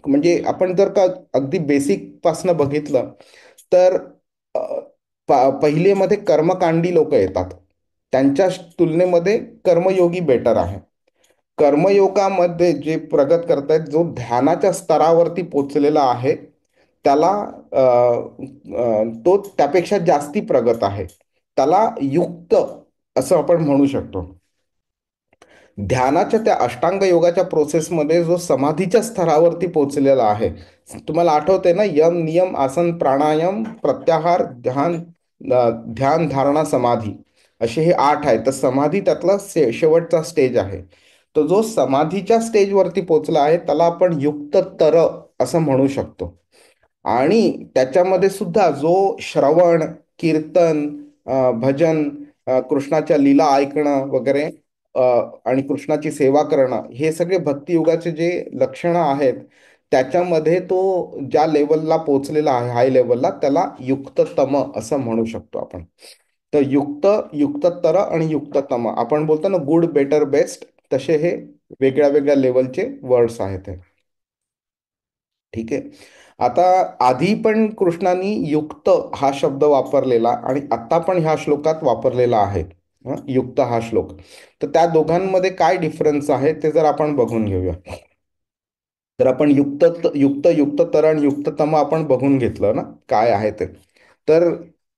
म्हणजे आपण जर का अगदी बेसिक पासनं बघितलं तर अ, पहिलेमध्ये कर्मकांडी लोक येतात. त्यांच्या तुलनेमध्ये कर्मयोगी बेटर आहे. कर्मयोगामध्ये जे प्रगत करतायत, जो ध्यानाच्या स्तरावरती पोचलेला आहे त्याला अ, तो त्यापेक्षा जास्ती प्रगत आहे. त्याला युक्त असं आपण म्हणू शकतो. ध्यानाच्या त्या अष्टांग योगाच्या प्रोसेसमध्ये जो समाधीच्या स्तरावरती पोहोचलेला आहे, तुम्हाला आठवते ना, यम नियम आसन प्राणायाम प्रत्याहार ध्यान, ध्यान धारणा समाधी, असे हे 8 आहेत. तर समाधी त्यातला शेवटचा स्टेज आहे. तो जो समाधीच्या स्टेजवरती पोहोचला आहे त्याला आपण युक्त तर असं म्हणू शकतो. आणि त्याच्यामध्ये सुद्धा जो श्रवण, कीर्तन, भजन, कृष्णाच्या लीला ऐकणं वगैरे, अ, आणि कृष्णाची सेवा करणं, हे सगळे भक्तियुगाचे जे लक्षणं आहेत, त्याच्यामध्ये तो ज्या लेवलला पोचलेला आहे हाय लेवलला, त्याला युक्ततम असं म्हणू शकतो आपण. तर युक्ततर आणि युक्ततम आपण बोलतो ना, गुड बेटर बेस्ट, तसे हे वेगळ्या वेगळ्या लेवलचे वर्ड्स आहेत हे. ठीक आहे. आता आधी पण कृष्णाने युक्त हा शब्द वापरलेला आणि आता पण ह्या श्लोकात वापरलेला आहे. युक्त हा श्लोक. तर त्या दोघांमध्ये काय डिफरन्स आहे ते जर आपण बघून घेऊया. तर आपण युक्ततर आणि युक्ततम आपण बघून घेतलं ना काय आहे ते. तर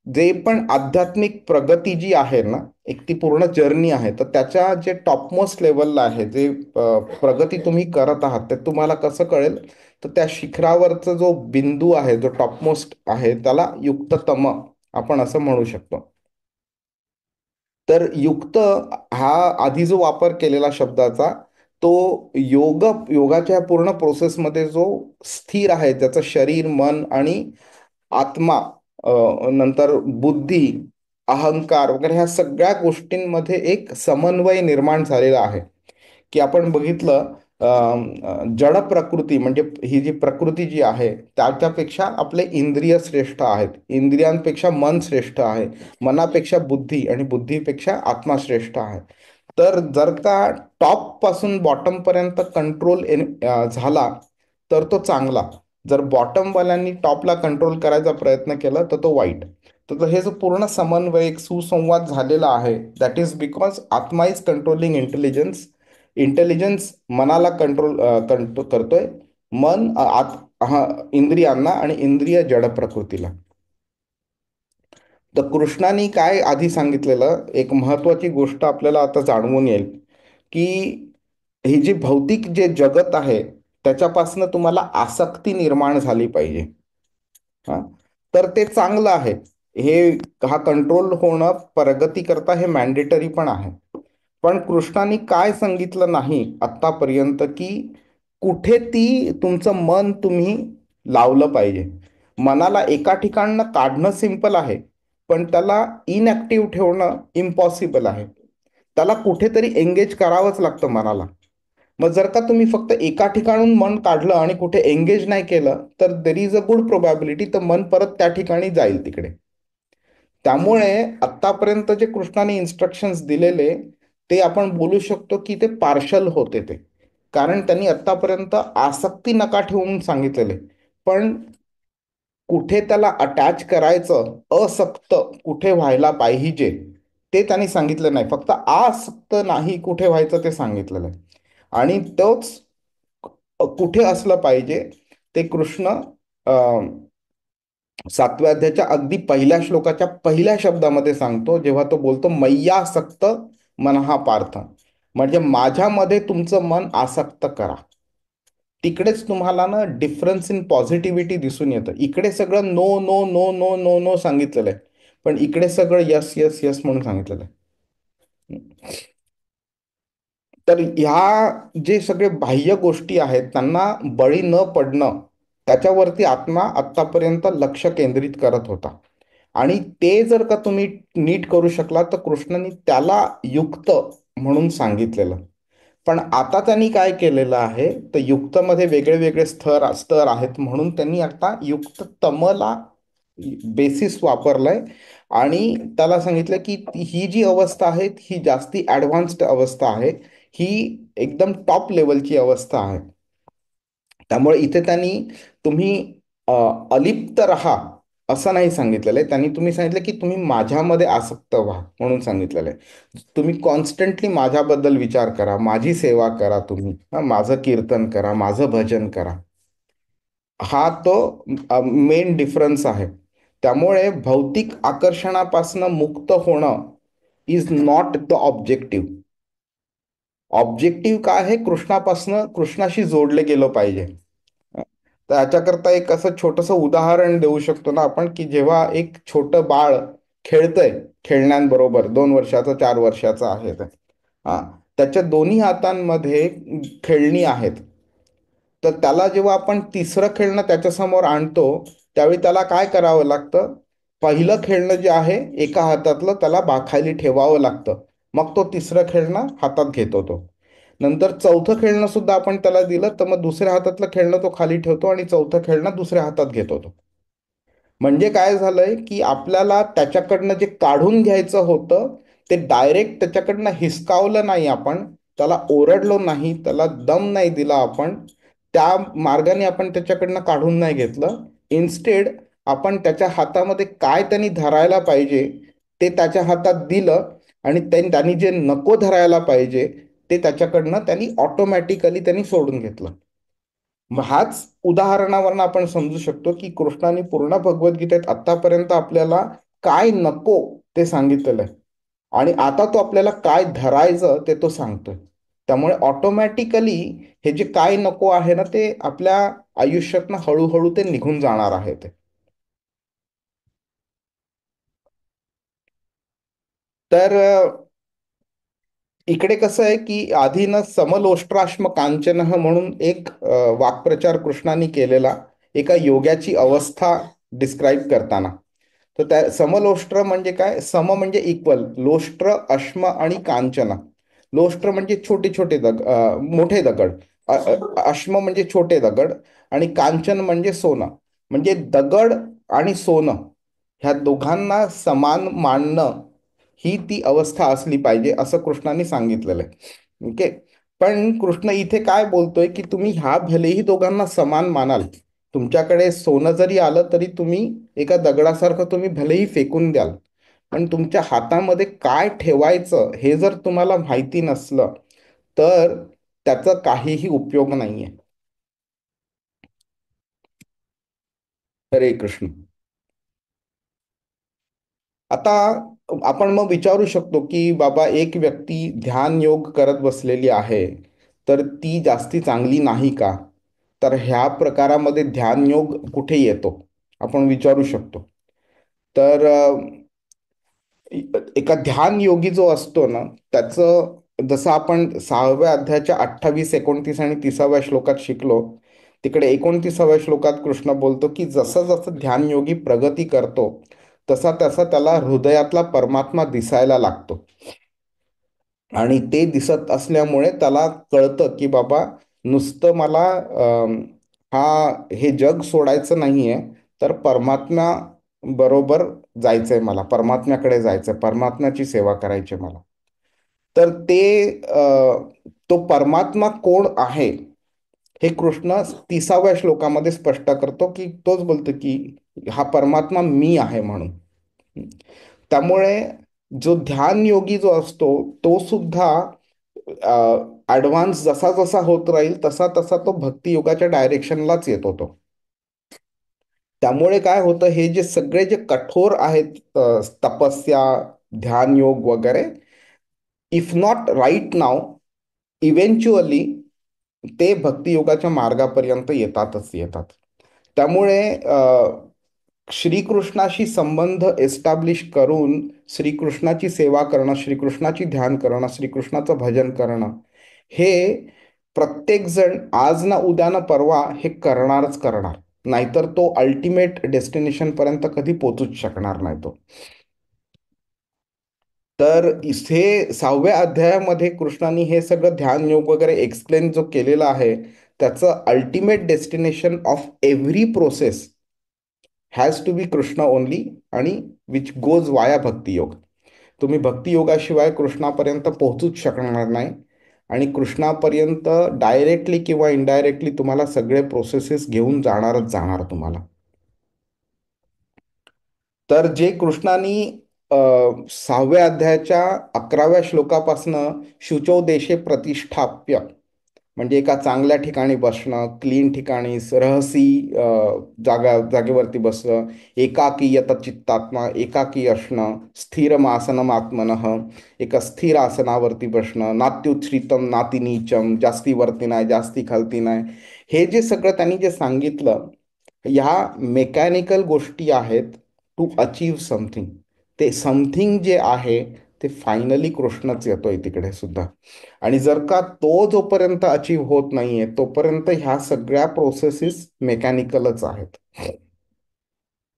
जे पण आध्यात्मिक प्रगती जी आहे ना, एक ती पूर्ण जर्नी आहे, तर त्याच्या जे टॉपमोस्ट लेवलला आहे, जे प्रगती तुम्ही करत आहात ते तुम्हाला कसं कळेल, तर त्या शिखरावरचा जो बिंदू आहे, जो टॉपमोस्ट आहे, त्याला युक्ततम आपण असं म्हणू शकतो. तर युक्त हा आधी जो वापर केलेला शब्दाचा, तो योगाच्या पूर्ण प्रोसेसमध्ये जो स्थिर आहे, ज्याचं शरीर, मन आणि आत्मा, नंतर बुद्धी, अहंकार वगैरे ह्या सगळ्या गोष्टींमध्ये एक समन्वय निर्माण झालेला आहे. की आपण बघितलं, जड प्रकृती म्हणजे ही जी प्रकृती जी आहे त्याच्यापेक्षा आपले इंद्रिय श्रेष्ठ आहेत, इंद्रियांपेक्षा मन श्रेष्ठ आहे, मनापेक्षा बुद्धी आणि बुद्धीपेक्षा आत्मा श्रेष्ठ आहे. तर जर का टॉप पासून बॉटम पर्यंत कंट्रोल झाला तर तो चांगला. जर बॉटमवाल्यांनी टॉपला कंट्रोल करायचा प्रयत्न केला तर तो वाईट. तर हे जो पूर्ण समन्वय एक सुसंवाद झालेला आहे, दॅट इज बिकॉज आत्मा इज कंट्रोलिंग इंटेलिजन्स. इंटेलिजन्स मनाला कंट्रोल करतोय, मन इंद्रियांना, आणि इंद्रिय जड प्रकृतीला. तर कृष्णाने काय आधी सांगितलेलं, एक महत्वाची गोष्ट आपल्याला आता जाणवून येईल की ही जी भौतिक जे जगत आहे त्याच्यापासून तुम्हाला आसक्ती निर्माण झाली पाहिजे. हा, तर ते चांगलं आहे. हे हा कंट्रोल होणं प्रगती करता हे मॅन्डेटरी पण आहे. पण कृष्णाने काय सांगितलं नाही आत्तापर्यंत की कुठे ती तुमचं मन तुम्ही लावलं पाहिजे. मनाला एका ठिकाणनं काढणं सिंपल आहे, पण त्याला इनॅक्टिव्ह ठेवणं इम्पॉसिबल आहे. त्याला कुठेतरी एंगेज करावंच लागतं मनाला. मग जर का तुम्ही फक्त एका ठिकाणून मन काढलं आणि कुठे एंगेज नाही केलं, तर there is a good probability तर मन परत त्या ठिकाणी जाईल तिकडे. त्यामुळे आत्तापर्यंत जे कृष्णाने इन्स्ट्रक्शन्स दिलेले ते आपण बोलू शकतो की ते पार्शल होते ते. कारण त्यांनी आत्तापर्यंत आसक्ती नका ठेवून सांगितलेले, पण कुठे त्याला अटॅच करायचं, असक्त कुठे व्हायला पाहिजे ते त्यांनी सांगितलं नाही. फक्त आसक्त नाही कुठे व्हायचं ते सांगितलेलं आहे. आणि तोच कुठे असलं पाहिजे ते कृष्ण अं, 7व्या अध्यायाच्या अगदी पहिल्या श्लोकाच्या पहिल्या शब्दामध्ये सांगतो, जेव्हा तो बोलतो मय्यासक्त मनहा पार्थ, म्हणजे माझ्यामध्ये तुमचं मन आसक्त करा. तिकडेच तुम्हाला ना डिफरन्स इन पॉझिटिव्हिटी दिसून येतं. इकडे सगळं no no no no no no सांगितलेलं आहे, पण इकडे सगळं यस यस यस म्हणून सांगितलेलं आहे. तर ह्या जे सगळे बाह्य गोष्टी आहेत त्यांना बळी न पडणं, त्याच्यावरती आत्मा आत्तापर्यंत लक्ष केंद्रित करत होता. आणि ते जर का तुम्ही नीट करू शकला तर कृष्णाने त्याला युक्त म्हणून सांगितलेलं. पण आता त्यांनी काय केलेलं आहे, तर युक्तमध्ये वेगळे वेगळे स्तर स्तर आहेत, म्हणून त्यांनी आता युक्त तमला बेसिस वापरलाय. आणि त्याला सांगितलं की ही जी अवस्था आहे ही जास्ती ॲडव्हान्स्ड अवस्था आहे, ही एकदम टॉप लेवलची अवस्था आहे. त्यामुळे इथे त्यांनी तुम्ही अ, अलिप्त राहा असं नाही सांगितलेलं आहे. त्यांनी तुम्ही सांगितलं की तुम्ही माझ्यामध्ये आसक्त व्हा म्हणून सांगितलेलं आहे. तुम्ही कॉन्स्टंटली माझ्याबद्दल विचार करा, माझी सेवा करा, तुम्ही माझं कीर्तन करा, माझं भजन करा. हा तो मेन डिफरन्स आहे. त्यामुळे भौतिक आकर्षणापासून मुक्त होणं is not the objective. Objective काय आहे, कृष्णापासनं कृष्णाशी जोडले गेलं पाहिजे. तर याच्याकरता एक असं छोटंसं उदाहरण देऊ शकतो ना आपण, की जेव्हा एक छोटं बाळ खेळतंय खेळण्यांबरोबर, 2 वर्षाचं 4 वर्षाचं आहे ते, हा, त्याच्या दोन्ही हातांमध्ये खेळणी आहेत. तर त्याला जेव्हा आपण तिसरं खेळणं त्याच्यासमोर आणतो, त्यावेळी त्याला काय करावं लागतं, पहिलं खेळणं जे आहे एका हातातलं त्याला खाली ठेवावं लागतं, मग तो तिसरं खेळणं हातात घेतो तो. नंतर चौथं खेळणं सुद्धा आपण त्याला दिलं तर मग दुसऱ्या हातातलं खेळणं तो खाली ठेवतो आणि चौथं खेळणं दुसऱ्या हातात घेतो तो. म्हणजे काय झालंय की आपल्याला त्याच्याकडनं जे काढून घ्यायचं होतं ते डायरेक्ट त्याच्याकडनं हिसकावलं नाही आपण, त्याला ओरडलो नाही, त्याला दम नाही दिला आपण, त्या मार्गाने आपण त्याच्याकडनं काढून नाही घेतलं. इन्स्टेड आपण त्याच्या हातामध्ये काय त्यांनी धरायला पाहिजे ते त्याच्या हातात दिलं, आणि त्यांनी जे नको धरायला पाहिजे ते त्याच्याकडनं त्यांनी ऑटोमॅटिकली त्यांनी सोडून घेतलं. मग ह्याच उदाहरणावरून आपण समजू शकतो की कृष्णाने पूर्ण भगवद्गीतेत आतापर्यंत आपल्याला काय नको ते सांगितलेलं आहे, आणि आता तो आपल्याला काय धरायचं ते तो सांगतोय. त्यामुळे ऑटोमॅटिकली हे जे काय नको आहे ना ते आपल्या आयुष्यातनं हळूहळू ते निघून जाणार आहे ते. तर इकडे कसं आहे की आधी ना समलोष्ट्राश्म कांचन म्हणून एक वाक्प्रचार कृष्णाने केलेला एका योग्याची अवस्था डिस्क्राईब करताना. तर त्या समलोष्ट्र म्हणजे काय, सम म्हणजे इक्वल, लोष्ट्र अश्म आणि कांचन. लोष्ट्र म्हणजे छोटे छोटे मोठे दगड, अश्म म्हणजे छोटे दगड, आणि कांचन म्हणजे सोनं. म्हणजे दगड आणि सोनं ह्या दोघांना समान मानणं ही ती अवस्था असली पाहिजे असं कृष्णाने सांगितलेलं आहे. ओके. पण कृष्ण इथे काय बोलतोय की तुम्ही ह्या भलेही दोघांना समान मानाल, तुमच्याकडे सोनं जरी आलं तरी तुम्ही एका दगडासारखं तुम्ही भलेही फेकून द्याल, पण तुमच्या हातामध्ये काय ठेवायचं हे जर तुम्हाला माहिती नसलं तर त्याचा काहीही उपयोग नाहीये. हरे कृष्ण. आता आपण मग विचारू शकतो की बाबा एक व्यक्ती ध्यान योग करत बसलेली आहे तर ती जास्ती चांगली नाही का? तर ह्या प्रकारामध्ये ध्यान योग कुठे येतो आपण विचारू शकतो. तर एका ध्यान योगी जो असतो ना त्याचं, जसं आपण 6व्या अध्यायाच्या 28, 29 आणि 30व्या श्लोकात शिकलो, तिकडे 29व्या श्लोकात कृष्ण बोलतो की जसं जसं ध्यानयोगी प्रगती करतो तसा तसा त्याला हृदयातला परमात्मा दिसायला लागतो. आणि ते दिसत असल्यामुळे त्याला कळतं की बाबा नुसतं मला हे जग सोडायचं नाहीये, तर परमात्म्या बरोबर जायचंय, मला परमात्म्याकडे जायचंय, परमात्म्याची सेवा करायची मला. तर तो परमात्मा कोण आहे हे कृष्ण 30व्या श्लोकामध्ये स्पष्ट करतो, की तोच बोलतो की हा परमात्मा मी आहे म्हणून. त्यामुळे जो ध्यान योगी जो असतो तो सुद्धा ऍडव्हान्स जसा जसा होत राहील तसा तसा तो भक्तियोगाच्या डायरेक्शनलाच येत होतो. त्यामुळे काय होतं, हे जे सगळे जे कठोर आहेत तपस्या, ध्यान योग वगैरे, if not right now, eventually ते भक्तियोगाच्या मार्गापर्यंत येतातच येतात. त्यामुळे श्रीकृष्णाशी संबंध एस्टॅब्लिश करून श्रीकृष्णाची सेवा करणं, श्रीकृष्णाची ध्यान करणं, श्रीकृष्णाचं भजन करणं, हे प्रत्येक जण आज ना उद्या ना परवा हे करणारच करणार, नाहीतर तो अल्टिमेट डेस्टिनेशन पर्यंत कधी पोचूच शकणार नाही तो. तर इथे 6व्या अध्यायामध्ये कृष्णाने हे सगळं ध्यान योग वगैरे एक्सप्लेन जो केलेला आहे, त्याचं ultimate destination of every process has to be Krishna only, आणि विच गोज वाया भक्तियोग. तुम्ही भक्तियोगाशिवाय कृष्णापर्यंत पोहोचूच शकणार नाही, आणि कृष्णापर्यंत डायरेक्टली किंवा इनडायरेक्टली तुम्हाला सगळे प्रोसेसेस घेऊन जाणारच जाणार तुम्हाला. तर जे कृष्णानी 6व्या अध्यायाच्या 11व्या श्लोकापासनं शुचो देशे प्रतिष्ठाप्य, म्हणजे एका चांगल्या ठिकाणी बसणं, क्लीन ठिकाणी रहसी जागेवरती बसणं, एकाकी यत चित्तात्मा, एकाकी असणं, स्थिरम आसनम आत्मनः, एका स्थिर आसनावरती बसणं, नात्युच्छ्रितम नाती नीचम, जास्ती वरती नाही जास्ती खालती नाही, हे जे सगळं त्यांनी जे सांगितलं, ह्या मेकॅनिकल गोष्टी आहेत टू अचीव समथिंग. ते समथिंग जे आहे ते फायनली कृष्णच येतोय तिकडे सुद्धा. आणि जर का तो जोपर्यंत अचीव होत नाहीये तोपर्यंत ह्या सगळ्या प्रोसेसेस मेकॅनिकलच आहेत.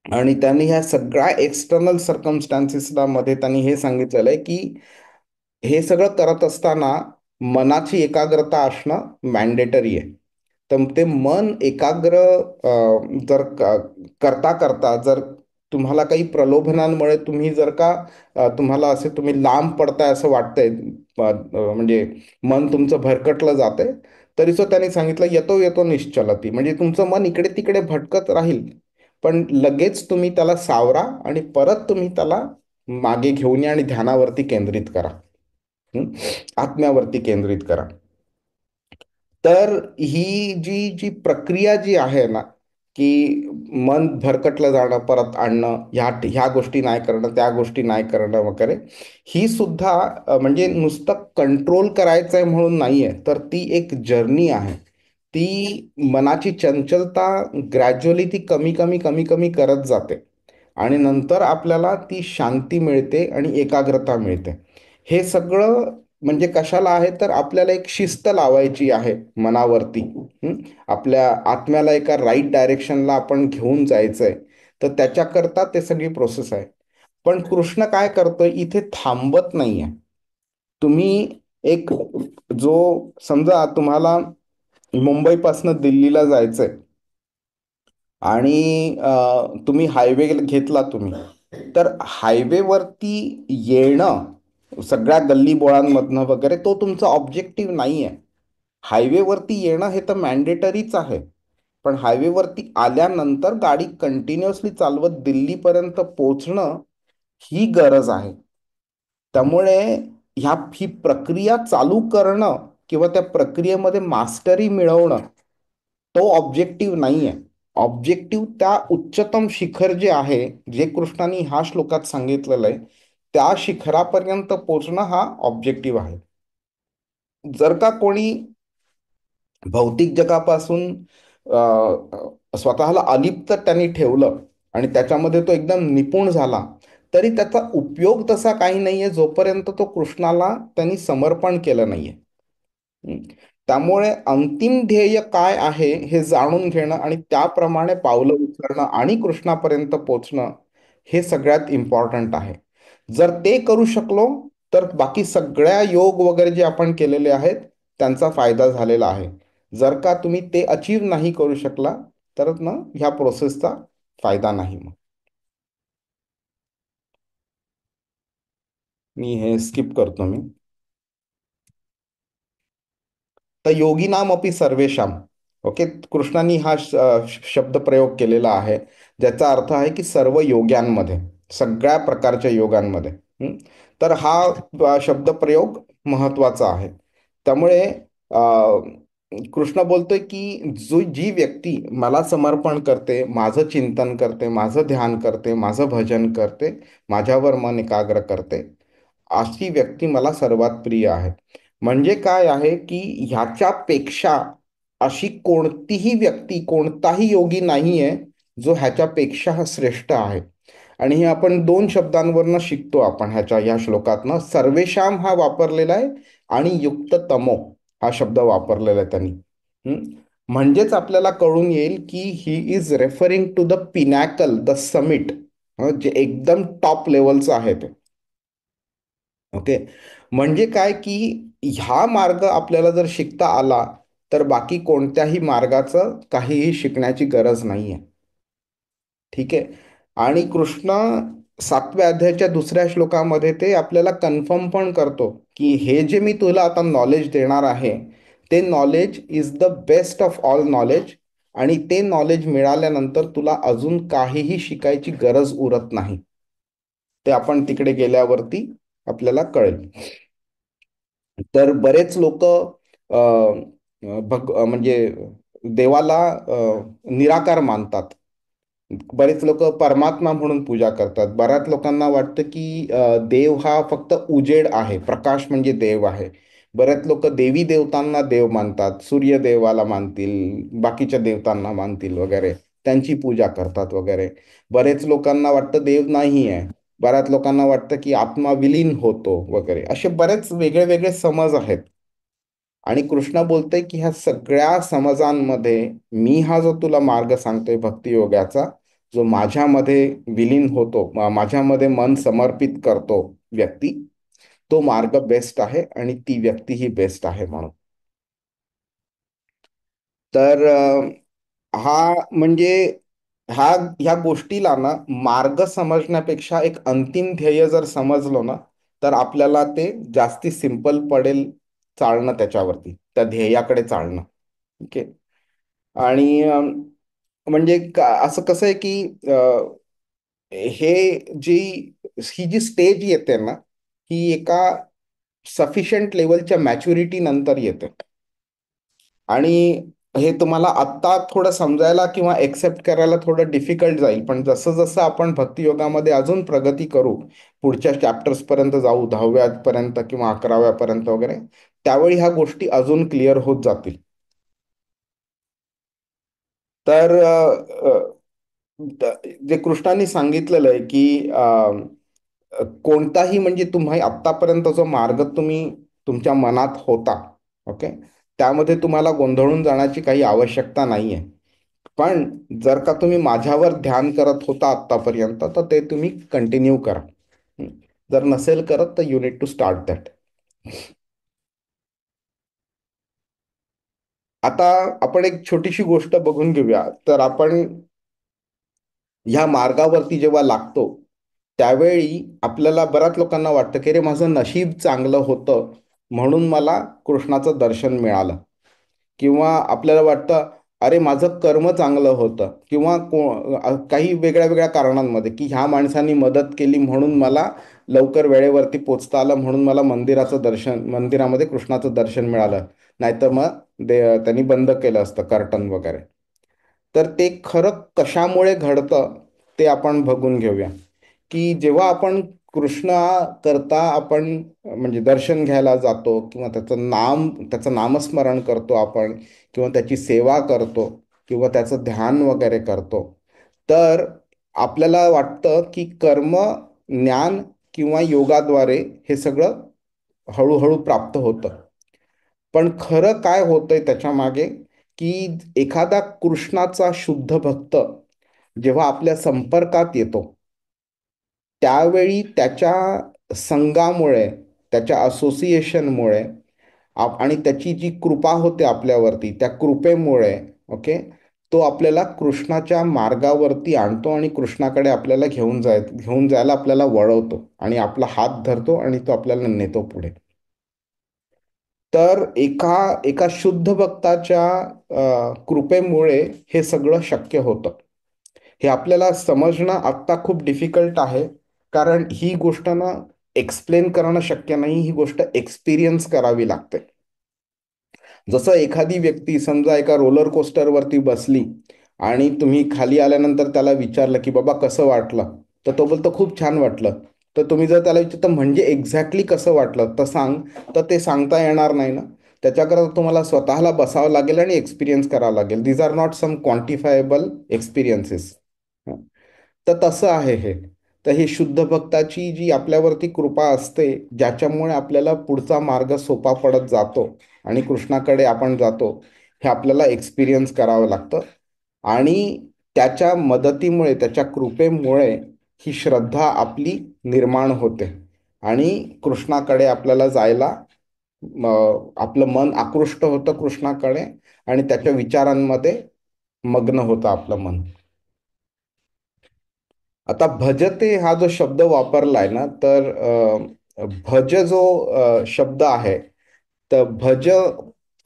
आणि त्यांनी ह्या सगळ्या एक्सटर्नल सर्कमस्टान्सेसला मध्ये त्यांनी हे सांगितलेलं आहे की हे सगळं करत असताना मनाची एकाग्रता असणं मॅन्डेटरी आहे. तर ते मन एकाग्र जर करता करता जर तुम्हाला काही प्रलोभनांमुळे तुम्ही जर का तुम्हाला असे तुम्ही लांब पडताय असं वाटतंय, म्हणजे मन तुमचं भरकटलं जातंय, तरी सो त्यांनी सांगितलं येतो येतो निश्चलती, म्हणजे तुमचं मन इकडे तिकडे भटकत राहील, पण लगेच तुम्ही त्याला सावरा आणि परत तुम्ही त्याला मागे घेऊन या आणि ध्यानावरती केंद्रित करा. आत्म्यावरती केंद्रित करा. तर ही जी जी प्रक्रिया जी आहे ना, की मन भरकटलं जाणं, परत आणणं, ह्या गोष्टी नाही करणं, त्या गोष्टी नाही करणं वगैरे, ही सुद्धा म्हणजे नुसतं कंट्रोल करायचं आहे म्हणून नाही आहे, तर ती एक जर्नी आहे. ती मनाची चंचलता ग्रॅज्युअली ती कमी कमी कमी कमी करत जाते आणि नंतर आपल्याला ती शांती मिळते आणि एकाग्रता मिळते. हे सगळं म्हणजे कशाला आहे, तर आपल्याला एक शिस्त लावायची आहे मनावरती. आपल्या आत्म्याला एका राईट डायरेक्शनला आपण घेऊन जायचंय, तर त्याच्याकरता ते सगळी प्रोसेस आहे. पण कृष्ण काय करतोय इथे, थांबत नाहीये. तुम्ही एक जो समजा तुम्हाला मुंबईपासून दिल्लीला जायचंय आणि तुम्ही हायवे घेतला तुम्ही, तर हायवेवरती येणं सगळ्या गल्लीबोळांमधनं वगैरे तो तुमचा ऑब्जेक्टिव्ह नाही आहे. हायवेवरती येणं हे तर मॅन्डेटरीच आहे, पण हायवेवरती आल्यानंतर गाडी कंटिन्युअसली चालवत दिल्लीपर्यंत पोचणं ही गरज आहे. त्यामुळे ही प्रक्रिया चालू करणं किंवा त्या प्रक्रियेमध्ये मास्टरी मिळवणं तो ऑब्जेक्टिव्ह नाही आहे. ऑब्जेक्टिव्ह त्या उच्चतम शिखर जे आहे, जे कृष्णाने ह्या श्लोकात सांगितलेलं आहे, त्या शिखरापर्यंत पोचणं हा ऑब्जेक्टिव्ह आहे. जर का कोणी भौतिक जगापासून स्वतःला अलिप्त त्यांनी ठेवलं आणि त्याच्यामध्ये तो एकदम निपुण झाला, तरी त्याचा उपयोग तसा काही नाहीये जोपर्यंत तो कृष्णाला त्यांनी समर्पण केलं नाहीये. त्यामुळे अंतिम ध्येय काय आहे हे जाणून घेणं आणि त्याप्रमाणे पावलं उचलणं आणि कृष्णापर्यंत पोचणं हे सगळ्यात इम्पॉर्टंट आहे. जर ते करू शकलो तर बाकी सगळ्या योग वगैरे जे आपण केलेले आहेत त्यांचा फायदा झालेला आहे. जर का तुम्ही ते अचीव नाही करू शकला तर ना ह्या प्रोसेसचा फायदा नाही. मग मी हे स्किप करतो. मी तर योगिनाम अपि सर्वेशाम. ओके, कृष्णाने हा शब्द प्रयोग केलेला आहे ज्याचा अर्थ आहे की सर्व योग्यांमध्ये, सगळ्या प्रकारच्या योगांमध्ये. तर हा शब्दप्रयोग महत्वाचा आहे. त्यामुळे अ, कृष्ण बोलतोय की जी व्यक्ती मला समर्पण करते, माझं चिंतन करते, माझं ध्यान करते, माझं भजन करते, माझ्यावर मन एकाग्र करते, अशी व्यक्ती मला सर्वात प्रिय आहे. म्हणजे काय आहे की ह्याच्यापेक्षा अशी कोणतीही व्यक्ती, कोणताही योगी नाहीये जो ह्याच्यापेक्षा श्रेष्ठ आहे. आणि हे आपण दोन शब्दांवरनं शिकतो. आपण ह्या श्लोकातनं सर्वेशाम हा वापरलेला आहे आणि युक्त तमो हा शब्द वापरलेला आहे त्यांनी. हम्म. म्हणजेच आपल्याला कळून येईल की he is referring to the pinnacle, the summit, जे एकदम टॉप लेवलचं आहे ते. ओके, म्हणजे काय की ह्या मार्ग आपल्याला जर शिकता आला तर बाकी कोणत्याही मार्गाचं काहीही शिकण्याची गरज नाहीये. ठीक आहे. आणि कृष्ण 7व्या अध्यायाच्या दुसऱ्या श्लोकामध्ये ते आपल्याला कन्फर्म पण करतो की हे जे मी तुला आता नॉलेज देणार आहे ते knowledge is the best of all knowledge, आणि ते नॉलेज मिळाल्यानंतर तुला अजून काहीही शिकायची गरज उरत नाही. ते आपण तिकडे गेल्यावरती आपल्याला कळेल. तर बरेच लोक म्हणजे देवाला निराकार मानतात. बरेच लोक परमात्मा म्हणून पूजा करतात. बऱ्याच लोकांना वाटतं की देव हा फक्त उजेड आहे, प्रकाश म्हणजे देव आहे. बरेच लोक देवी देवतांना देव मानतात, सूर्यदेवाला मानतील, बाकीच्या देवतांना मानतील वगैरे, त्यांची पूजा करतात वगैरे. बरेच लोकांना वाटतं देव नाही आहे. बऱ्याच लोकांना वाटतं की आत्मा विलीन होतो वगैरे, असे बरेच वेगळे वेगळे समज आहेत. आणि कृष्ण बोलतोय की ह्या सगळ्या समजांमध्ये मी हा जो तुला मार्ग सांगतोय भक्तियोगाचा, जो माझ्यामध्ये विलीन होतो, माझ्यामध्ये मन समर्पित करतो व्यक्ती, तो मार्ग बेस्ट आहे आणि ती व्यक्ती ही बेस्ट आहे म्हणून. तर हा म्हणजे ह्या ह्या गोष्टीला ना मार्ग समजण्यापेक्षा एक अंतिम ध्येय जर समजलो ना तर आपल्याला ते जास्ती सिंपल पडेल चालणं, त्याच्यावरती त्या ध्येयाकडे चालणं. ठीक आहे. आणि म्हणजे असं कसं आहे की हे जी ही जी स्टेज येते ना ही एका सफिशियंट लेवलच्या मॅच्युरिटी नंतर येते. आणि हे तुम्हाला आत्ता थोडं समजायला किंवा एक्सेप्ट करायला थोडं डिफिकल्ट जाईल, पण जसं जसं आपण भक्तियोगामध्ये अजून प्रगती करू, पुढच्या चॅप्टर्स पर्यंत जाऊ, 10व्या पर्यंत किंवा 11व्या पर्यंत वगैरे, त्यावेळी ह्या गोष्टी अजून क्लिअर होत जातील. तर जे कृष्णाने सांगितलेलं आहे की कोणताही म्हणजे तुम्ही आत्तापर्यंत जो मार्ग तुम्ही तुमच्या मनात होता, ओके, त्यामध्ये तुम्हाला गोंधळून जाण्याची काही आवश्यकता नाही आहे. पण जर का तुम्ही माझ्यावर ध्यान करत होता आत्तापर्यंत तर ते तुम्ही कंटिन्यू करा. हं. जर नसेल करत तर you need to start that. आता आपण एक छोटीशी गोष्ट बघून घेऊया. तर आपण ह्या मार्गावरती जेव्हा लागतो त्यावेळी आपल्याला बऱ्याच लोकांना वाटतं की रे माझं नशीब चांगलं होतं म्हणून मला कृष्णाचं दर्शन मिळालं, किंवा आपल्याला वाटतं अरे माझं कर्म चांगलं होतं, किंवा काही वेगळ्या वेगळ्या कारणांमध्ये की ह्या माणसांनी मदत केली म्हणून मला लवकर वेळेवरती पोचता आलं, म्हणून मला मंदिरामध्ये कृष्णाचं दर्शन मिळालं, नाहीतर मग त्यांनी बंद केलं असतं कर्टन वगैरे. तर ते खरं कशामुळे घडतं ते आपण बघून घेऊया. की जेव्हा आपण कृष्ण करता आपण म्हणजे दर्शन घ्यायला जातो किंवा त्याचं नामस्मरण करतो आपण, किंवा त्याची सेवा करतो किंवा त्याचं ध्यान वगैरे करतो, तर आपल्याला वाटतं की कर्म, ज्ञान किंवा योगाद्वारे हे सगळं हळूहळू प्राप्त होतं. पण खरं काय होतंय त्याच्या मागे, की एखादा कृष्णाचा शुद्ध भक्त जेव्हा आपल्या संपर्कात येतो, त्यावेळी त्याच्या संगामुळे, त्याच्या असोसिएशनमुळे आणि त्याची जी कृपा होते आपल्यावरती, त्या कृपेमुळे, ओके, तो आपल्याला कृष्णाच्या मार्गावरती आणतो आणि कृष्णाकडे आपल्याला घेऊन जायला आपल्याला वळवतो आणि आपला हात धरतो आणि तो आपल्याला नेतो पुढे. तर एका एका शुद्ध भक्ताच्या कृपेमुळे हे सगळं शक्य होतं. हे आपल्याला समजणं आत्ता खूप डिफिकल्ट आहे, कारण ही गोष्ट ना एक्सप्लेन करणं शक्य नाही, ही गोष्ट एक्सपिरियन्स करावी लागते. जसं एखादी व्यक्ती समजा एका रोलर कोस्टरवरती बसली आणि तुम्ही खाली आल्यानंतर त्याला विचारलं की बाबा कसं वाटलं, तर तो बोलतो खूप छान वाटलं. तर तुम्ही जर त्याला विचारता म्हणजे एक्झॅक्टली कसं वाटलं तर सांग, तर ते सांगता येणार नाही ना. त्याच्याकरता तुम्हाला स्वतःला बसावं लागेल आणि एक्सपिरियन्स करावं लागेल. These are not some quantifiable experiences. तर तसं आहे हे. तर ही शुद्ध भक्ताची जी आपल्यावरती कृपा असते, ज्याच्यामुळे आपल्याला पुढचा मार्ग सोपा पडत जातो आणि कृष्णाकडे आपण जातो, हे आपल्याला एक्सपिरियन्स करावं लागतं. आणि त्याच्या मदतीमुळे, त्याच्या कृपेमुळे ही श्रद्धा आपली निर्माण होते आणि कृष्णाकडे आपल्याला जायला आपलं मन आकृष्ट होतं कृष्णाकडे आणि त्याच्या विचारांमध्ये मग्न होतं आपलं मन. आता भजते हा जो शब्द वापरलाय ना, तर भज जो शब्द आहे, तर भज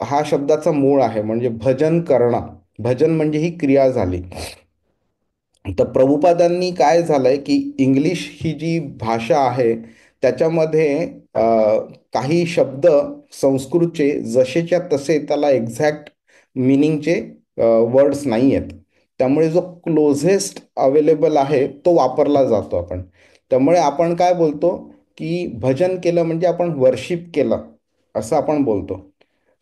हा शब्दाचा मूळ आहे, म्हणजे भजन करणं. भजन म्हणजे ही क्रिया झाली. तर प्रभुपादांनी काय झालंय की इंग्लिश ही जी भाषा आहे त्याच्यामध्ये अ, काही शब्द संस्कृतचे जसेच्या तसे त्याला एक्झॅक्ट मिनिंगचे वर्ड्स नाही आहेत. त्यामुळे जो क्लोझेस्ट अवेलेबल आहे तो वापरला जातो आपण. त्यामुळे आपण काय बोलतो की भजन केलं म्हणजे आपण वर्शिप केलं असं आपण बोलतो.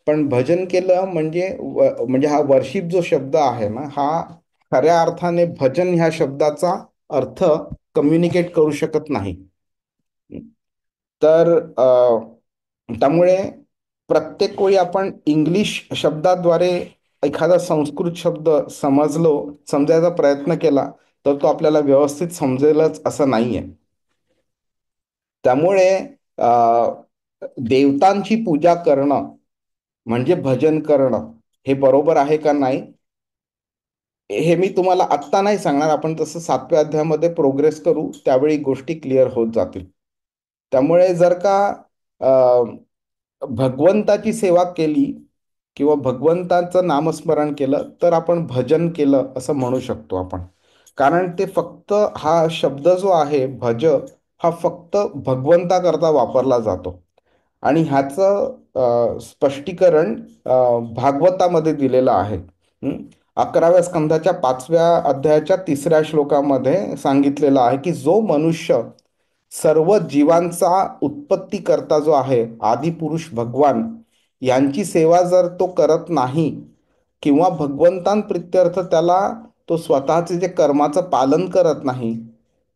पण भजन केलं म्हणजे म्हणजे हा वर्शिप जो शब्द आहे ना, हा खऱ्या अर्थाने भजन ह्या शब्दाचा अर्थ कम्युनिकेट करू शकत नाही. तर त्यामुळे प्रत्येक वेळी आपण इंग्लिश शब्दाद्वारे एखादा संस्कृत शब्द समजायचा प्रयत्न केला तर तो आपल्याला व्यवस्थित समजेलच असं नाहीये. त्यामुळे अ, देवतांची पूजा करणं म्हणजे भजन करणं हे बरोबर आहे का नाही, हे मी तुम्हाला आत्ता नाही सांगणार. आपण तसं 7व्या अध्यायामध्ये प्रोग्रेस करू, त्यावेळी गोष्टी क्लिअर होत जातील. त्यामुळे जर का अ, भगवंताची सेवा केली किंवा भगवंताचं नामस्मरण केलं तर आपण भजन केलं असं म्हणू शकतो आपण. कारण ते फक्त हा शब्द जो आहे भज, हा फक्त भगवंताकरता वापरला जातो आणि ह्याचं स्पष्टीकरण भागवतामध्ये दिलेलं आहे. 11व्या स्कंधाच्या 5व्या अध्यायाच्या 3ऱ्या श्लोकामध्ये सांगितलेलं आहे की जो मनुष्य सर्व जीवांचा उत्पत्ती करता जो आहे आदिपुरुष भगवान यांची सेवा जर तो करत नाही किंवा भगवंतांप्रित्यर्थ त्याला तो स्वतःचे जे कर्माचं पालन करत नाही,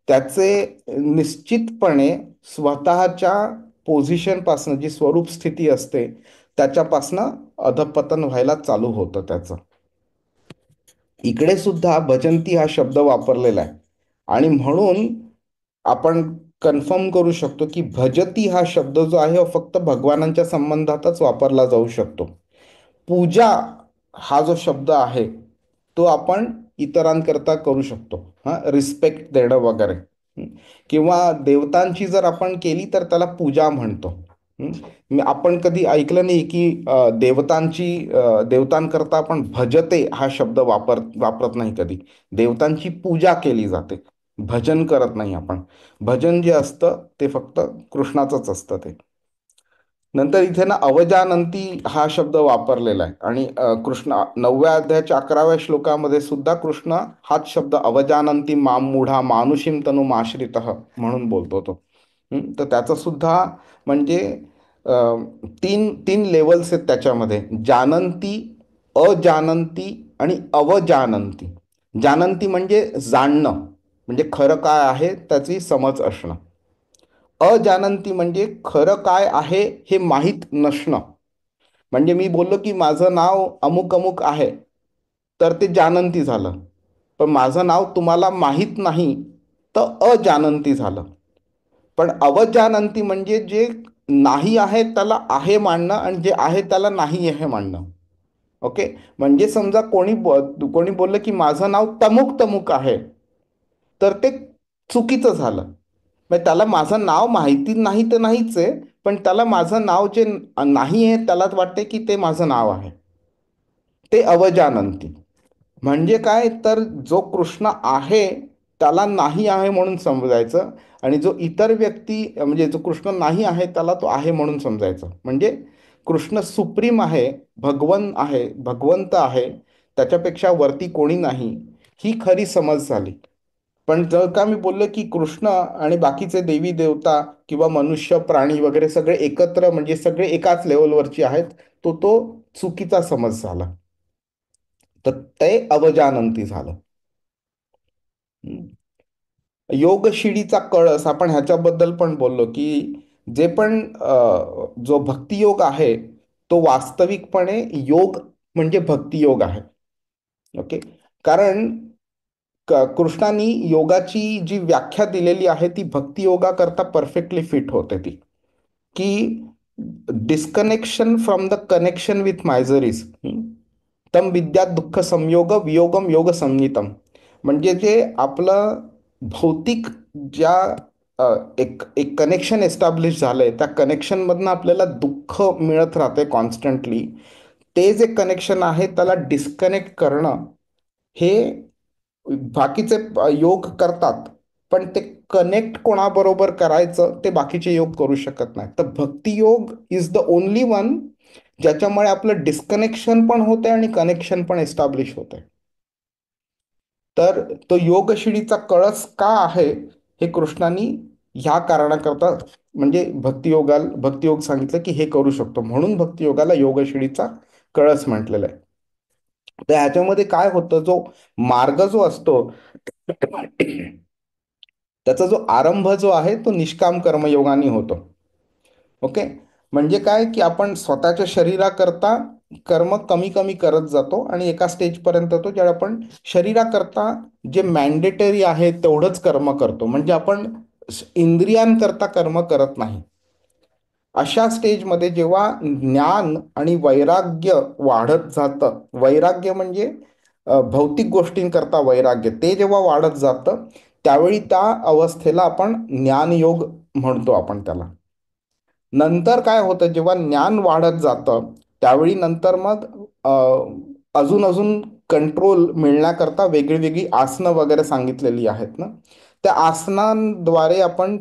त्याचे निश्चितपणे स्वतःच्या पोझिशनपासनं जी स्वरूप स्थिती असते त्याच्यापासनं अधपतन व्हायला चालू होतं त्याचं. इकडे सुद्धा भजंती हा शब्द वापरलेला आहे आणि म्हणून आपण कन्फर्म करू शकतो की भजती हा शब्द जो आहे फक्त भगवानांच्या संबंधातच वापरला जाऊ शकतो. पूजा हा जो शब्द आहे तो आपण इतरांकरता करू शकतो. रिस्पेक्ट देणं वगैरे. किंवा देवतांची जर आपण केली तर त्याला पूजा म्हणतो. आपण कधी ऐकलं नाही की देवतांकरता आपण भजते हा शब्द वापरत नाही कधी. देवतांची पूजा केली जाते, भजन करत नाही आपण. भजन जे असतं ते फक्त कृष्णाचंच असतं ते. नंतर इथे ना अवजानंती हा शब्द वापरलेला आहे आणि कृष्ण 9व्या अध्यायाच्या 11व्या श्लोकामध्ये सुद्धा कृष्ण हाच शब्द अवजानंती माम मूढा मानुषीम तनु माश्रितः म्हणून बोलतो तो. तर त्याचं सुद्धा म्हणजे अ, तीन तीन लेवल्स आहेत त्याच्यामध्ये: जानंती, अजानंती आणि अवजानंती. जानंती म्हणजे जाणणं, म्हणजे खरं काय आहे त्याची समज असणं. अजानंती म्हणजे खरं काय आहे हे माहीत नसणं. म्हणजे मी बोललो की माझं नाव अमुक अमुक आहे, तर ते जानंती झालं. पण माझं नाव तुम्हाला माहीत नाही, तर अजानंती झालं. पण अवजानंती म्हणजे जे नाही आहे त्याला आहे मानणं, आणि जे आहे त्याला नाही आहे मानणं. ओके. म्हणजे समजा कोणी बोललं की माझं नाव तमुक तमुक आहे, तर ते चुकीचं झालं. म्हणजे त्याला माझं नाव माहिती नाही तर नाहीच आहे, पण त्याला माझं नाव जे नाही आहे त्यालाच वाटते की ते माझं नाव आहे. ते अवजानंती. म्हणजे काय, तर जो कृष्ण आहे त्याला नाही आहे म्हणून समजायचं, आणि जो इतर व्यक्ती म्हणजे जो कृष्ण नाही आहे त्याला तो आहे म्हणून समजायचं. म्हणजे कृष्ण सुप्रीम आहे, भगवंत आहे, त्याच्यापेक्षा वरती कोणी नाही, ही खरी समज झाली. पण जर का मी बोललो की कृष्ण आणि बाकीचे देवी देवता किंवा मनुष्य प्राणी वगैरे सगळे एकत्र, म्हणजे सगळे एकाच लेवलवरची आहेत, तो चुकीचा समज झाला. तर ते अवजानंती झालं. हम्म. योगशिडीचा कळस, आपण ह्याच्याबद्दल पण बोललो की जे पण जो भक्तियोग आहे तो वास्तविकपणे योग म्हणजे भक्तियोग आहे. ओके. कारण कृष्णाने योगाची जी व्याख्या दिलेली आहे ती भक्तियोगाकरता परफेक्टली फिट होते ती, की disconnection from the connection with miseries तम विद्यात दुःख संयोग वियोगम योग संहितम. म्हणजे जे आपलं भौतिक ज्या एक एक कनेक्शन एस्टॅब्लिश झालंय, त्या कनेक्शनमधनं आपल्याला दुःख मिळत राहते कॉन्स्टंटली. ते जे कनेक्शन आहे त्याला डिस्कनेक्ट करणं, हे बाकीचे योग करतात, पण ते कनेक्ट कोणाबरोबर करायचं ते बाकीचे योग करू शकत नाही. तर भक्तियोग इज द ओनली वन ज्याच्यामुळे आपलं डिस्कनेक्शन पण होते आणि कनेक्शन पण एस्टॅब्लिश होते. तर तो योगशिडीचा कळस का आहे हे कृष्णानी ह्या कारणाकरता, म्हणजे भक्तियोग सांगितलं की हे करू शकतो, म्हणून भक्तियोगाला योगशिडीचा कळस म्हटलेला आहे. तर ह्याच्यामध्ये काय होतं, जो मार्ग जो असतो त्याचा जो आरंभ जो आहे तो निष्काम कर्मयोगाने होतो. ओके. म्हणजे काय की आपण स्वतःच्या शरीराकरता कर्म कमी कमी करत जातो, आणि एका स्टेजपर्यंत येतो ज्याला आपण शरीराकरता जे मॅन्डेटरी आहे तेवढंच कर्म करतो, म्हणजे आपण इंद्रियांकरता कर्म करत नाही. अशा स्टेजमध्ये जेव्हा ज्ञान आणि वैराग्य वाढत जातं, वैराग्य म्हणजे भौतिक गोष्टींकरता वैराग्य, ते जेव्हा वाढत जातं त्यावेळी त्या अवस्थेला आपण ज्ञानयोग म्हणतो आपण त्याला. नंतर काय होतं, जेव्हा ज्ञान वाढत जातं त्यावेळी नंतर मग अजून अजून कंट्रोल मिळण्याकरता वेगळी वेगळी आसनं वगैरे सांगितलेली आहेत ना, त्या आसनांद्वारे आपण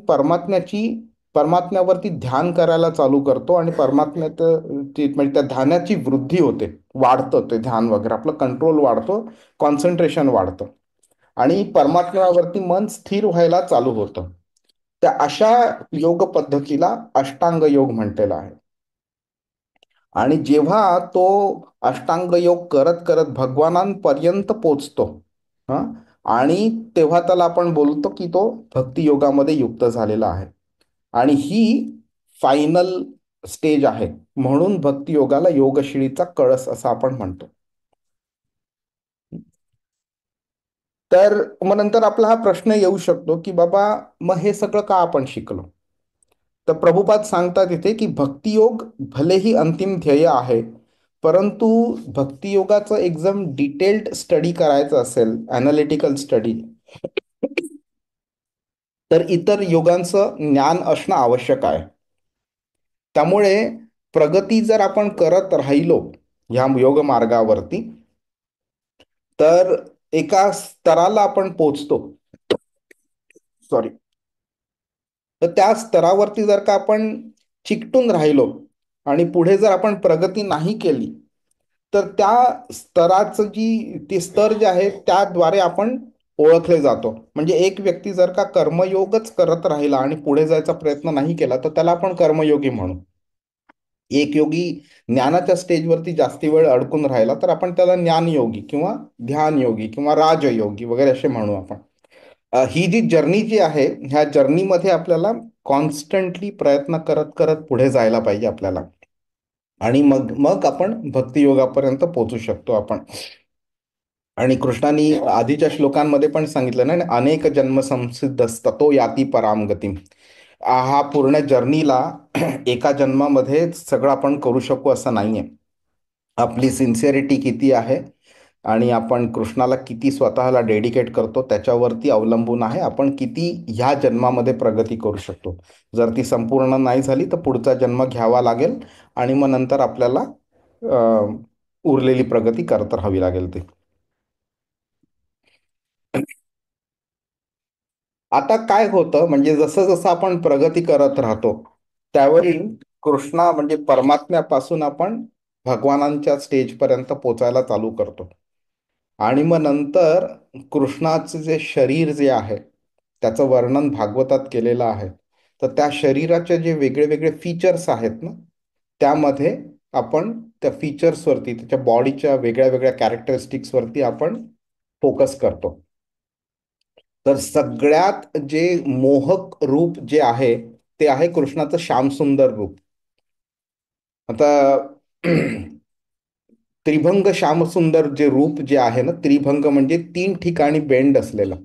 परमात्म्यावरती ध्यान करायला चालू करतो, आणि म्हणजे त्या ध्यानाची वृद्धी होते, वाढतं ते ध्यान वगैरे, आपलं कंट्रोल वाढतो, कॉन्सन्ट्रेशन वाढतं, आणि परमात्म्यावरती मन स्थिर व्हायला चालू होतं. त्या अशा योग पद्धतीला अष्टांग योग म्हटलेला आहे. आणि जेव्हा तो अष्टांग योग करत करत भगवानांपर्यंत पोचतो, हा, आणि तेव्हा त्याला आपण बोलतो की तो भक्तियोगामध्ये युक्त झालेला आहे, आणि ही फायनल स्टेज आहे, म्हणून भक्तियोगाला योगशिडीचा कळस असं आपण म्हणतो. तर मग नंतर आपला हा प्रश्न येऊ शकतो की बाबा, मग हे सगळं का आपण शिकलो? तर प्रभुपाद सांगतात इथे की भक्तियोग भलेही अंतिम ध्येय आहे, परंतु भक्तियोगाचं एकदम डिटेल्ड स्टडी करायचं असेल, अनालिटिकल स्टडी, तर इतर योगांचं ज्ञान असणं आवश्यक आहे. त्यामुळे प्रगती जर आपण करत राहिलो ह्या योग मार्गावरती, तर एका स्तराला आपण पोचतो. सॉरी. तर त्या स्तरावरती जर का आपण चिकटून राहिलो आणि पुढे जर आपण प्रगती नाही केली, तर त्या स्तराचं ते स्तर जे आहे त्याद्वारे आपण ओळखले जातो. म्हणजे एक व्यक्ती जर का कर्मयोगच करत राहिला आणि पुढे जायचा प्रयत्न नाही केला, तर त्याला आपण कर्मयोगी म्हणू. एक योगी ज्ञानाच्या स्टेजवरती जास्ती वेळ अडकून राहिला तर आपण त्याला ज्ञानयोगी किंवा ध्यानयोगी किंवा राजयोगी वगैरे असे म्हणू आपण. ही जी जर्नी जी आहे, ह्या जर्नीमध्ये आपल्याला कॉन्स्टंटली प्रयत्न करत करत पुढे जायला पाहिजे आपल्याला. आणि मग मग आपण भक्तियोगापर्यंत पोहोचू शकतो आपण. आणि कृष्णाने आधीच्या श्लोकांमध्ये पण सांगितलं ना, अनेक जन्म संसिद्ध तो याती पराम गती. हा पूर्ण जर्नीला एका जन्मामध्ये सगळं आपण करू शकू असं नाहीये. आपली सिन्सिअरिटी किती आहे आणि आपण कृष्णाला किती स्वतःला डेडिकेट करतो त्याच्यावरती अवलंबून आहे आपण किती ह्या जन्मामध्ये प्रगती करू शकतो. जर ती संपूर्ण नाही झाली तर पुढचा जन्म घ्यावा लागेल आणि मग नंतर आपल्याला उरलेली प्रगती करत राहावी लागेल ती. आता काय होतं म्हणजे जसं जसं आपण प्रगती करत राहतो त्यावेळी कृष्णा म्हणजे परमात्म्यापासून आपण भगवानांच्या स्टेजपर्यंत पोचायला चालू करतो. आणि मग नंतर कृष्णाचं जे शरीर जे आहे त्याचं वर्णन भागवतात केलेलं आहे. तर त्या शरीराचे जे वेगळे वेगळे फीचर्स आहेत ना त्यामध्ये आपण त्या फीचर्सवरती त्याच्या बॉडीच्या वेगळ्या वेगळ्या कॅरेक्टरिस्टिक्सवरती आपण फोकस करतो. तर सगळ्यात जे मोहक रूप जे आहे ते आहे कृष्णाचं श्यामसुंदर रूप. आता त्रिभंग श्यामसुंदर जे रूप जे आहे ना, त्रिभंग म्हणजे 3 ठिकाणी बेंड असलेलं.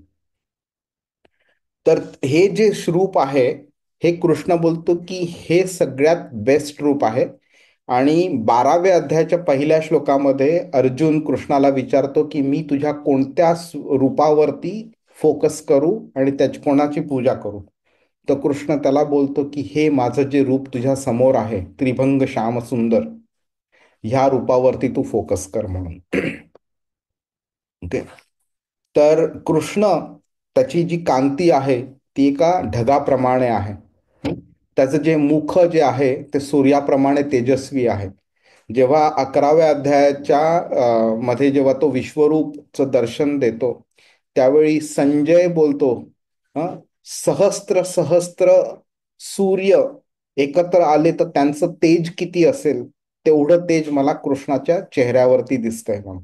तर हे जे रूप आहे हे कृष्ण बोलतो की हे सगळ्यात बेस्ट रूप आहे. आणि 12व्या अध्यायाच्या पहिल्या श्लोकामध्ये अर्जुन कृष्णाला विचारतो की मी तुझ्या कोणत्या रूपावरती फोकस करू आणि त्याची कोणाची पूजा करू. तर कृष्ण त्याला बोलतो की हे माझं जे रूप तुझ्या समोर आहे त्रिभंग श्यामसुंदर ह्या रूपावरती तू फोकस कर म्हणून. ओके. तर कृष्ण त्याची जी कांती आहे ती एका ढगाप्रमाणे आहे. त्याचं जे मुख जे आहे ते सूर्याप्रमाणे तेजस्वी आहे. जेव्हा 11व्या अध्यायाच्या मध्ये जेव्हा तो विश्वरूपचं दर्शन देतो त्यावेळी संजय बोलतो, हं, सहस्त्र सहस्त्र सूर्य एकत्र आले तर त्यांचं तेज किती असेल तेवढं तेज मला कृष्णाच्या चेहऱ्यावरती दिसतंय म्हणून.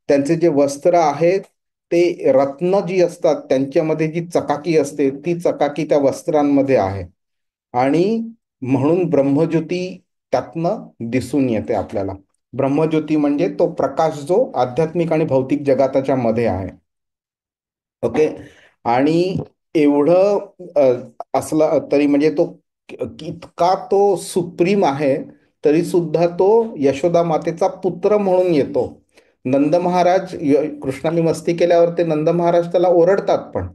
त्यांचे जे वस्त्र आहेत ते रत्न जी असतात त्यांच्यामध्ये जी चकाकी असते ती चकाकी त्या वस्त्रांमध्ये आहे. आणि म्हणून ब्रह्मज्योती त्यातनं दिसून येते आपल्याला. ब्रह्मज्योती म्हणजे तो प्रकाश जो आध्यात्मिक आणि भौतिक जगाताच्या मध्ये आहे. ओके. आणि एवढं असलं तरी म्हणजे तो इतका तो सुप्रीम आहे तरी सुद्धा तो यशोदा मातेचा पुत्र म्हणून येतो. नंद महाराज कृष्णाने मस्ती केल्यावर ते नंद महाराज त्याला ओरडतात पण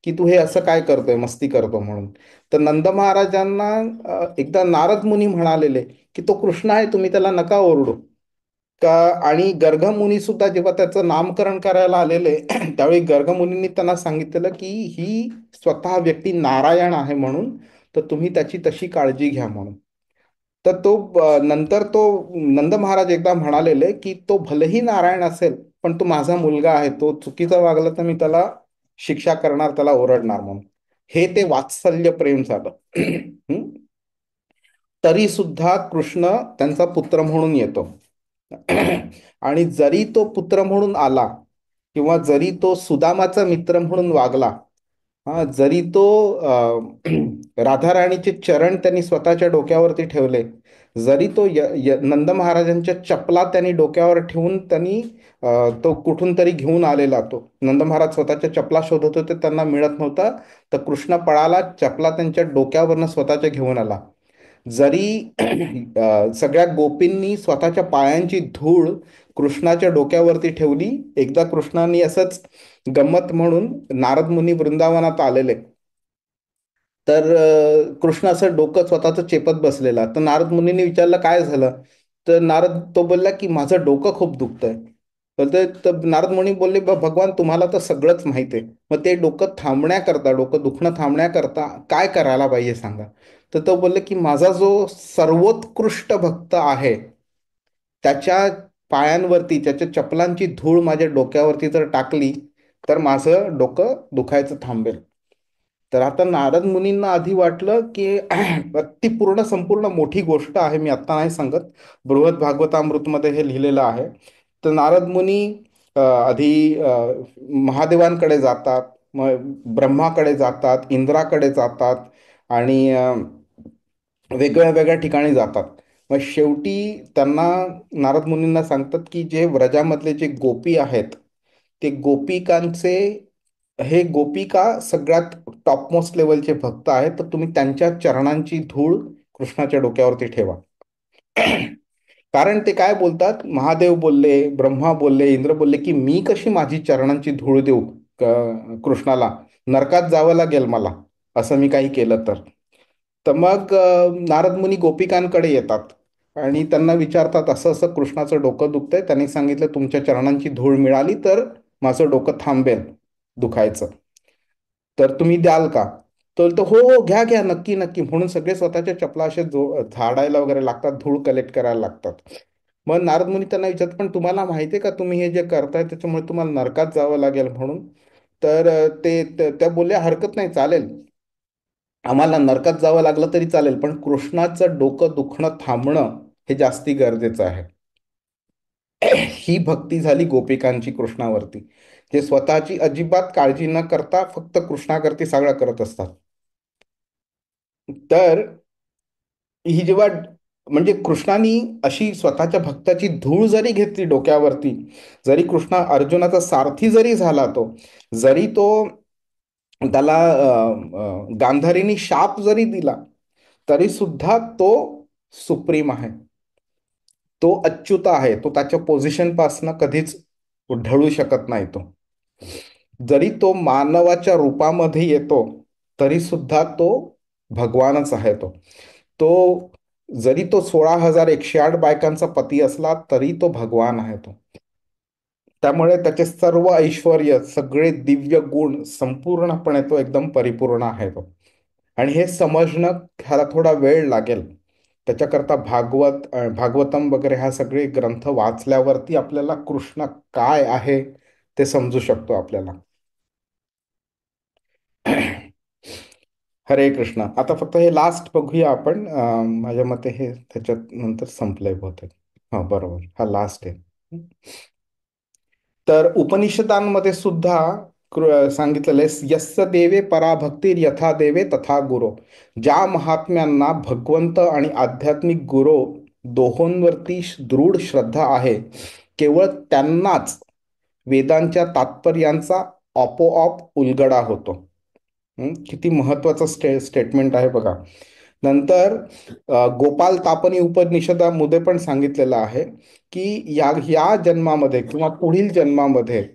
की तू हे असं काय करतोय मस्ती करतो म्हणून. तर नंद महाराजांना एकदा नारद मुनी म्हणालेले की तो कृष्ण आहे तुम्ही त्याला नका ओरडू का. आणि गर्गमुनी सुद्धा जेव्हा त्याचं नामकरण करायला आलेले त्यावेळी गर्गमुनींनी त्यांना सांगितलेलं की ही स्वतः व्यक्ती नारायण आहे म्हणून तर तुम्ही त्याची तशी काळजी घ्या म्हणून. तर तो नंतर तो नंद महाराज एकदा म्हणालेले की तो भलेही नारायण असेल पण तो माझा मुलगा आहे तो चुकीचा वागला तर मी त्याला शिक्षा करणार त्याला ओरडणार म्हणून. हे ते वात्सल्य प्रेम झालं. हम्म? तरी सुद्धा कृष्ण त्यांचा पुत्र म्हणून येतो. आणि जरी तो पुत्र म्हणून आला किंवा जरी तो सुदामाचा मित्र म्हणून वागला, हा जरी तो राधाराणीचे चरण त्यांनी स्वतःच्या डोक्यावरती ठेवले, जरी तो नंद महाराजांच्या चपला त्यांनी डोक्यावर ठेवून त्यांनी तो कुठून तरी घेऊन आलेला. तो नंद महाराज स्वतःच्या चपला शोधत होते त्यांना मिळत नव्हता तर कृष्ण पळाला चपला त्यांच्या डोक्यावरनं स्वतःच्या घेऊन आला. जरी सगळ्या गोपींनी स्वतःच्या पायांची धूळ कृष्णाच्या डोक्यावरती ठेवली. एकदा कृष्णाने असंच गंमत म्हणून नारद मुनी वृंदावनात आलेले तर कृष्ण असं डोकं स्वतःचं चेपत बसलेला. तर नारद मुनींनी विचारलं काय झालं. तर नारद तो बोलला की माझं डोकं खूप दुखतंय. तर नारद मुनी बोलले भगवान तुम्हाला तर सगळंच माहिती आहे मग ते डोकं थांबण्याकरता डोकं दुखणं थांबण्याकरता काय करायला पाहिजे सांगा. तर तो बोलले की माझा जो सर्वोत्कृष्ट भक्त आहे त्याच्या पायांवरती त्याच्या चपलांची धूळ माझ्या डोक्यावरती जर टाकली तर माझं डोकं दुखायचं थांबेल. तर आता नारद मुनींना आधी वाटलं की ती पूर्ण संपूर्ण मोठी गोष्ट आहे मी आत्ता नाही सांगत बृहद भागवतामृतमध्ये हे लिहिलेलं आहे. तर नारद मुनी आधी महादेवांकडे जातात मग ब्रह्माकडे जातात इंद्राकडे जातात आणि वेगळ्या वेगळ्या ठिकाणी जातात. मग शेवटी त्यांना नारद मुनींना सांगतात की जे व्रजामधले जे गोपी आहेत ते गोपिकांचे हे गोपिका सगळ्यात टॉपमोस्ट लेवलचे भक्त आहेत, तर तुम्ही त्यांच्या चरणांची धूळ कृष्णाच्या डोक्यावरती ठेवा. कारण ते काय बोलतात, महादेव बोलले, ब्रह्मा बोलले, इंद्र बोलले की मी कशी माझी चरणांची धूळ देऊ कृष्णाला, नरकात जावं लागेल मला असं मी काही केलं तर. तर मग नारद मुनी गोपिकांकडे येतात आणि त्यांना विचारतात, असं असं कृष्णाचं डोकं दुखतंय, त्यांनी सांगितलं तुमच्या चरणांची धूळ मिळाली तर माझं डोकं थांबेल दुखायचं, तर तुम्ही द्याल का? तो हो हो घ्या घ्या नक्की नक्की म्हणून सगळे स्वतःच्या चपला असे झाडायला वगैरे लागतात, धूळ कलेक्ट करायला लागतात. मग नारद मुनी त्यांना विचारतात, पण तुम्हाला माहिती आहे का तुम्ही हे जे करताय त्याच्यामुळे तुम्हाला नरकात जावं लागेल म्हणून? तर त्या बोलल्या हरकत नाही, चालेल, आम्हाला नरकात जावं लागलं तरी चालेल, पण कृष्णाचं डोकं दुखणं थांबणं हे जास्ती गरजेचं आहे. ही भक्ती झाली गोपिकांची कृष्णावरती, जे स्वतःची अजिबात काळजी न करता फक्त कृष्णाकरती सगळं करत असतात. तर ही जेव्हा म्हणजे कृष्णाने अशी स्वतःच्या भक्ताची धूळ जरी घेतली डोक्यावरती, जरी कृष्णा अर्जुनाचा सारथी जरी झाला तो, जरी तो त्याला गांधारीनी शाप जरी दिला, तरी सुद्धा तो सुप्रीम आहे, तो अच्युत आहे, तो त्याच्या पोझिशन पासून कधीच ढळू शकत नाही. तो जरी तो मानवाच्या रूपामध्ये येतो तरी सुद्धा तो भगवानच आहे. तो तो जरी तो 16,108 बायकांचा पती असला तरी तो भगवान आहे. तो त्यामुळे त्याचे सर्व ऐश्वर, सगळे दिव्य गुण संपूर्णपणे तो एकदम परिपूर्ण आहे. तो आणि हे समजणं ह्याला थोडा वेळ लागेल. त्याच्याकरता भागवतम वगैरे ह्या सगळे ग्रंथ वाचल्यावरती आपल्याला कृष्ण काय आहे ते समजू शकतो आपल्याला. हरे कृष्ण. आता फक्त हे लास्ट बघूया आपण. माझ्या मते हे त्याच्यात नंतर संपलंय बहुतेक. हा बरोबर, हा लास्ट आहे. तर उपनिषदांमध्ये सुद्धा सांगितलेलं आहे, यस्य देवे पराभक्तीर यथा देवे तथा गुरो. ज्या महात्म्यांना भगवंत आणि आध्यात्मिक गुरु दोहोंवरती दृढ श्रद्धा आहे, केवळ त्यांनाच वेदांच्या तात्पर्यांचा आपोआप उलगडा होतो. किती महत्वाचं स्टेटमेंट आहे बघा. नंतर गोपाल तापनी उपनिषदामध्ये पण सांगितलेलं आहे की या जन्मामध्ये किंवा पुढील जन्मामध्ये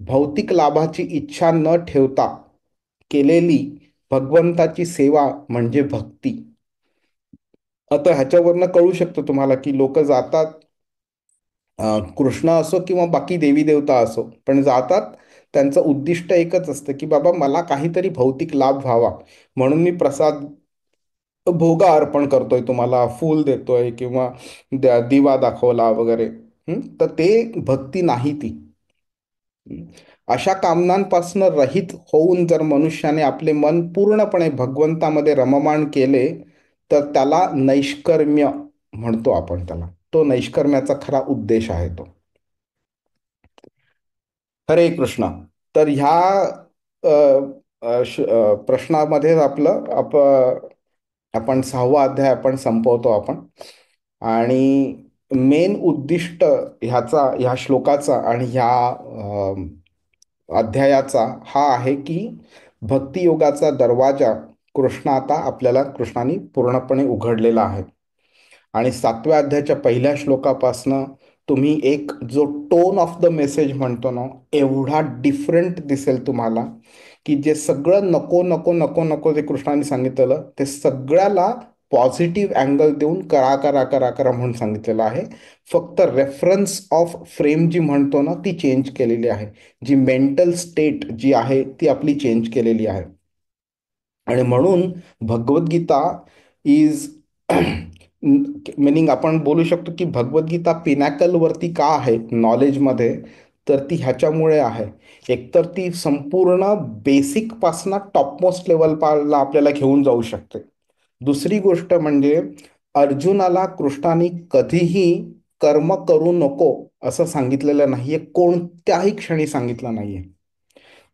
भौतिक लाभाची इच्छा न ठेवता केलेली भगवंताची सेवा म्हणजे भक्ती. आता ह्याच्यावरनं कळू शकतं तुम्हाला की लोक जातात, कृष्ण असो किंवा बाकी देवी देवता असो, पण जातात त्यांचं उद्दिष्ट एकच असतं की बाबा मला काहीतरी भौतिक लाभ व्हावा म्हणून मी प्रसाद भोगा अर्पण करतोय, तुम्हाला फूल देतोय किंवा दिवा दाखवला वगैरे. तर ते भक्ती नाही ती. अशा कामनांपासून रहित होऊन जर मनुष्याने आपले मन पूर्णपणे भगवंतामध्ये रममाण केले तर त्याला नैष्कर्म्य म्हणतो आपण त्याला. तो नैष्कर्म्याचा खरा उद्देश आहे तो. हरे कृष्ण. तर ह्या प्रश्नामध्ये आपण 6वा अध्याय आपण संपवतो आपण. आणि मेन उद्दिष्ट ह्या श्लोकाचा आणि ह्या अध्यायाचा हा आहे की भक्तियोगाचा दरवाजा कृष्णाने पूर्णपणे उघडलेला आहे. आणि 7व्या अध्यायाच्या पहिल्या श्लोकापासनं तुम्ही एक जो टोन ऑफ द मेसेज म्हणतो ना, एवढा डिफरंट दिसेल तुम्हाला की जे सगळं नको नको नको नको जे कृष्णाने सांगितलेलं ते सगळ्याला पॉझिटिव्ह अँगल देऊन करा करा करा करा म्हणून सांगितलेलं आहे. फक्त रेफरन्स ऑफ फ्रेम जी म्हणतो ना ती चेंज केलेली आहे. जी मेंटल स्टेट जी आहे ती आपली चेंज केलेली आहे. आणि म्हणून भगवद्गीता इज मिनिंग आपण बोलू शकतो की भगवद्गीता पिनॅकलवरती का आहे नॉलेजमध्ये, तर ती ह्याच्यामुळे आहे. एकतर ती संपूर्ण बेसिकपासनं टॉपमोस्ट लेवलला आपल्याला घेऊन जाऊ शकते. दुसरी गोष्ट म्हणजे अर्जुनाला कृष्णाने कधीही कर्म करू नको असं सांगितलेलं नाहीये, कोणत्याही क्षणी सांगितलं नाहीये.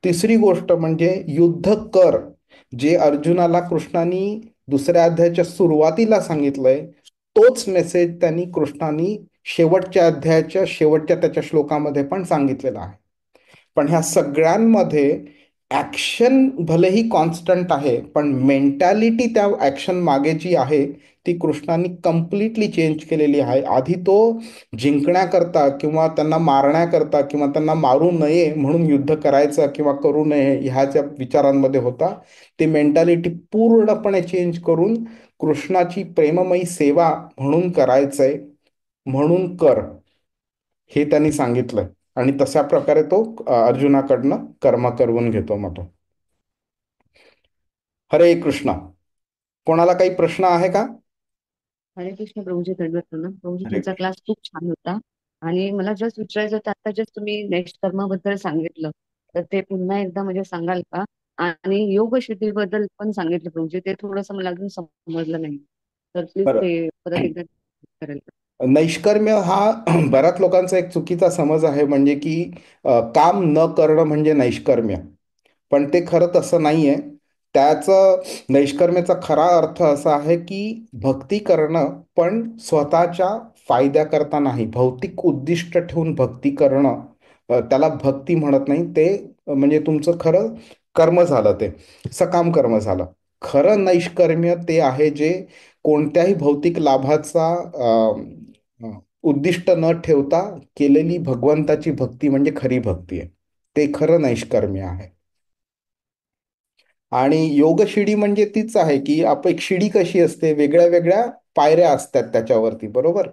तिसरी गोष्ट म्हणजे युद्ध कर, जे अर्जुनाला कृष्णाने दुसऱ्या अध्यायाच्या सुरुवातीला सांगितलंय तोच मेसेज त्यांनी कृष्णाने शेवटच्या अध्यायाच्या शेवटच्या त्याच्या श्लोकामध्ये पण सांगितलेला आहे. पण ह्या सगळ्यांमध्ये ॲक्शन भलेही कॉन्स्टंट आहे, पण मेंटॅलिटी त्या ॲक्शन मागे जी आहे ती कृष्णाने कम्प्लिटली चेंज केलेली आहे. आधी तो जिंकण्याकरता किंवा त्यांना मारण्याकरता किंवा त्यांना मारू नये म्हणून युद्ध करायचं किंवा करू नये ह्या ज्या विचारांमध्ये होता, ती मेंटॅलिटी पूर्णपणे चेंज करून कृष्णाची प्रेममयी सेवा म्हणून करायचंय, म्हणून कर, हे त्यांनी सांगितलंय. आणि तशा प्रकारे तो अर्जुनाकडनं कर्म करवून घेतो मग तो. हरे कृष्ण. कोणाला काही प्रश्न आहे का? हरे कृष्ण प्रभूजी, दंडवत प्रणाम प्रभूजी. हरे तुमचा क्लास खूप छान होता आणि मला जस्ट विचारायचं होतं, आता जस्ट तुम्ही नेक्स्ट कर्माबद्दल सांगितलं तर ते पुन्हा एकदा म्हणजे सांगाल का? आणि योग बद्दल पण सांगितलं प्रभूजी, ते थोडंसं मला अजून समजलं नाही, तर प्लीज बरं. ते परत एकदा करेल का? नैष्कर्म्य हा बऱ्याच लोकांचा एक चुकीचा समज आहे, म्हणजे की काम न करणं म्हणजे नैष्कर्म्य. पण ते खरं तसं नाहीये. त्याचं नैष्कर्म्याचा खरा अर्थ असा आहे की भक्ती करणं, पण स्वतःच्या फायद्याकरता नाही. भौतिक उद्दिष्ट ठेवून भक्ती करणं, त्याला भक्ती म्हणत नाही. ते म्हणजे तुमचं खरं कर्म झालं, ते सकाम कर्म झालं. खरं नैष्कर्म्य ते आहे जे कोणत्याही भौतिक लाभाचा उद्दिष्ट न ठेवता केलेली भगवंताची भक्ती म्हणजे खरी भक्ती आहे. ते खरं नैष्कर्म्य आहे. आणि योगशिडी म्हणजे तीच आहे की एक शिडी कशी असते, वेगळ्या वेगळ्या पायऱ्या असतात त्याच्यावरती, बरोबर.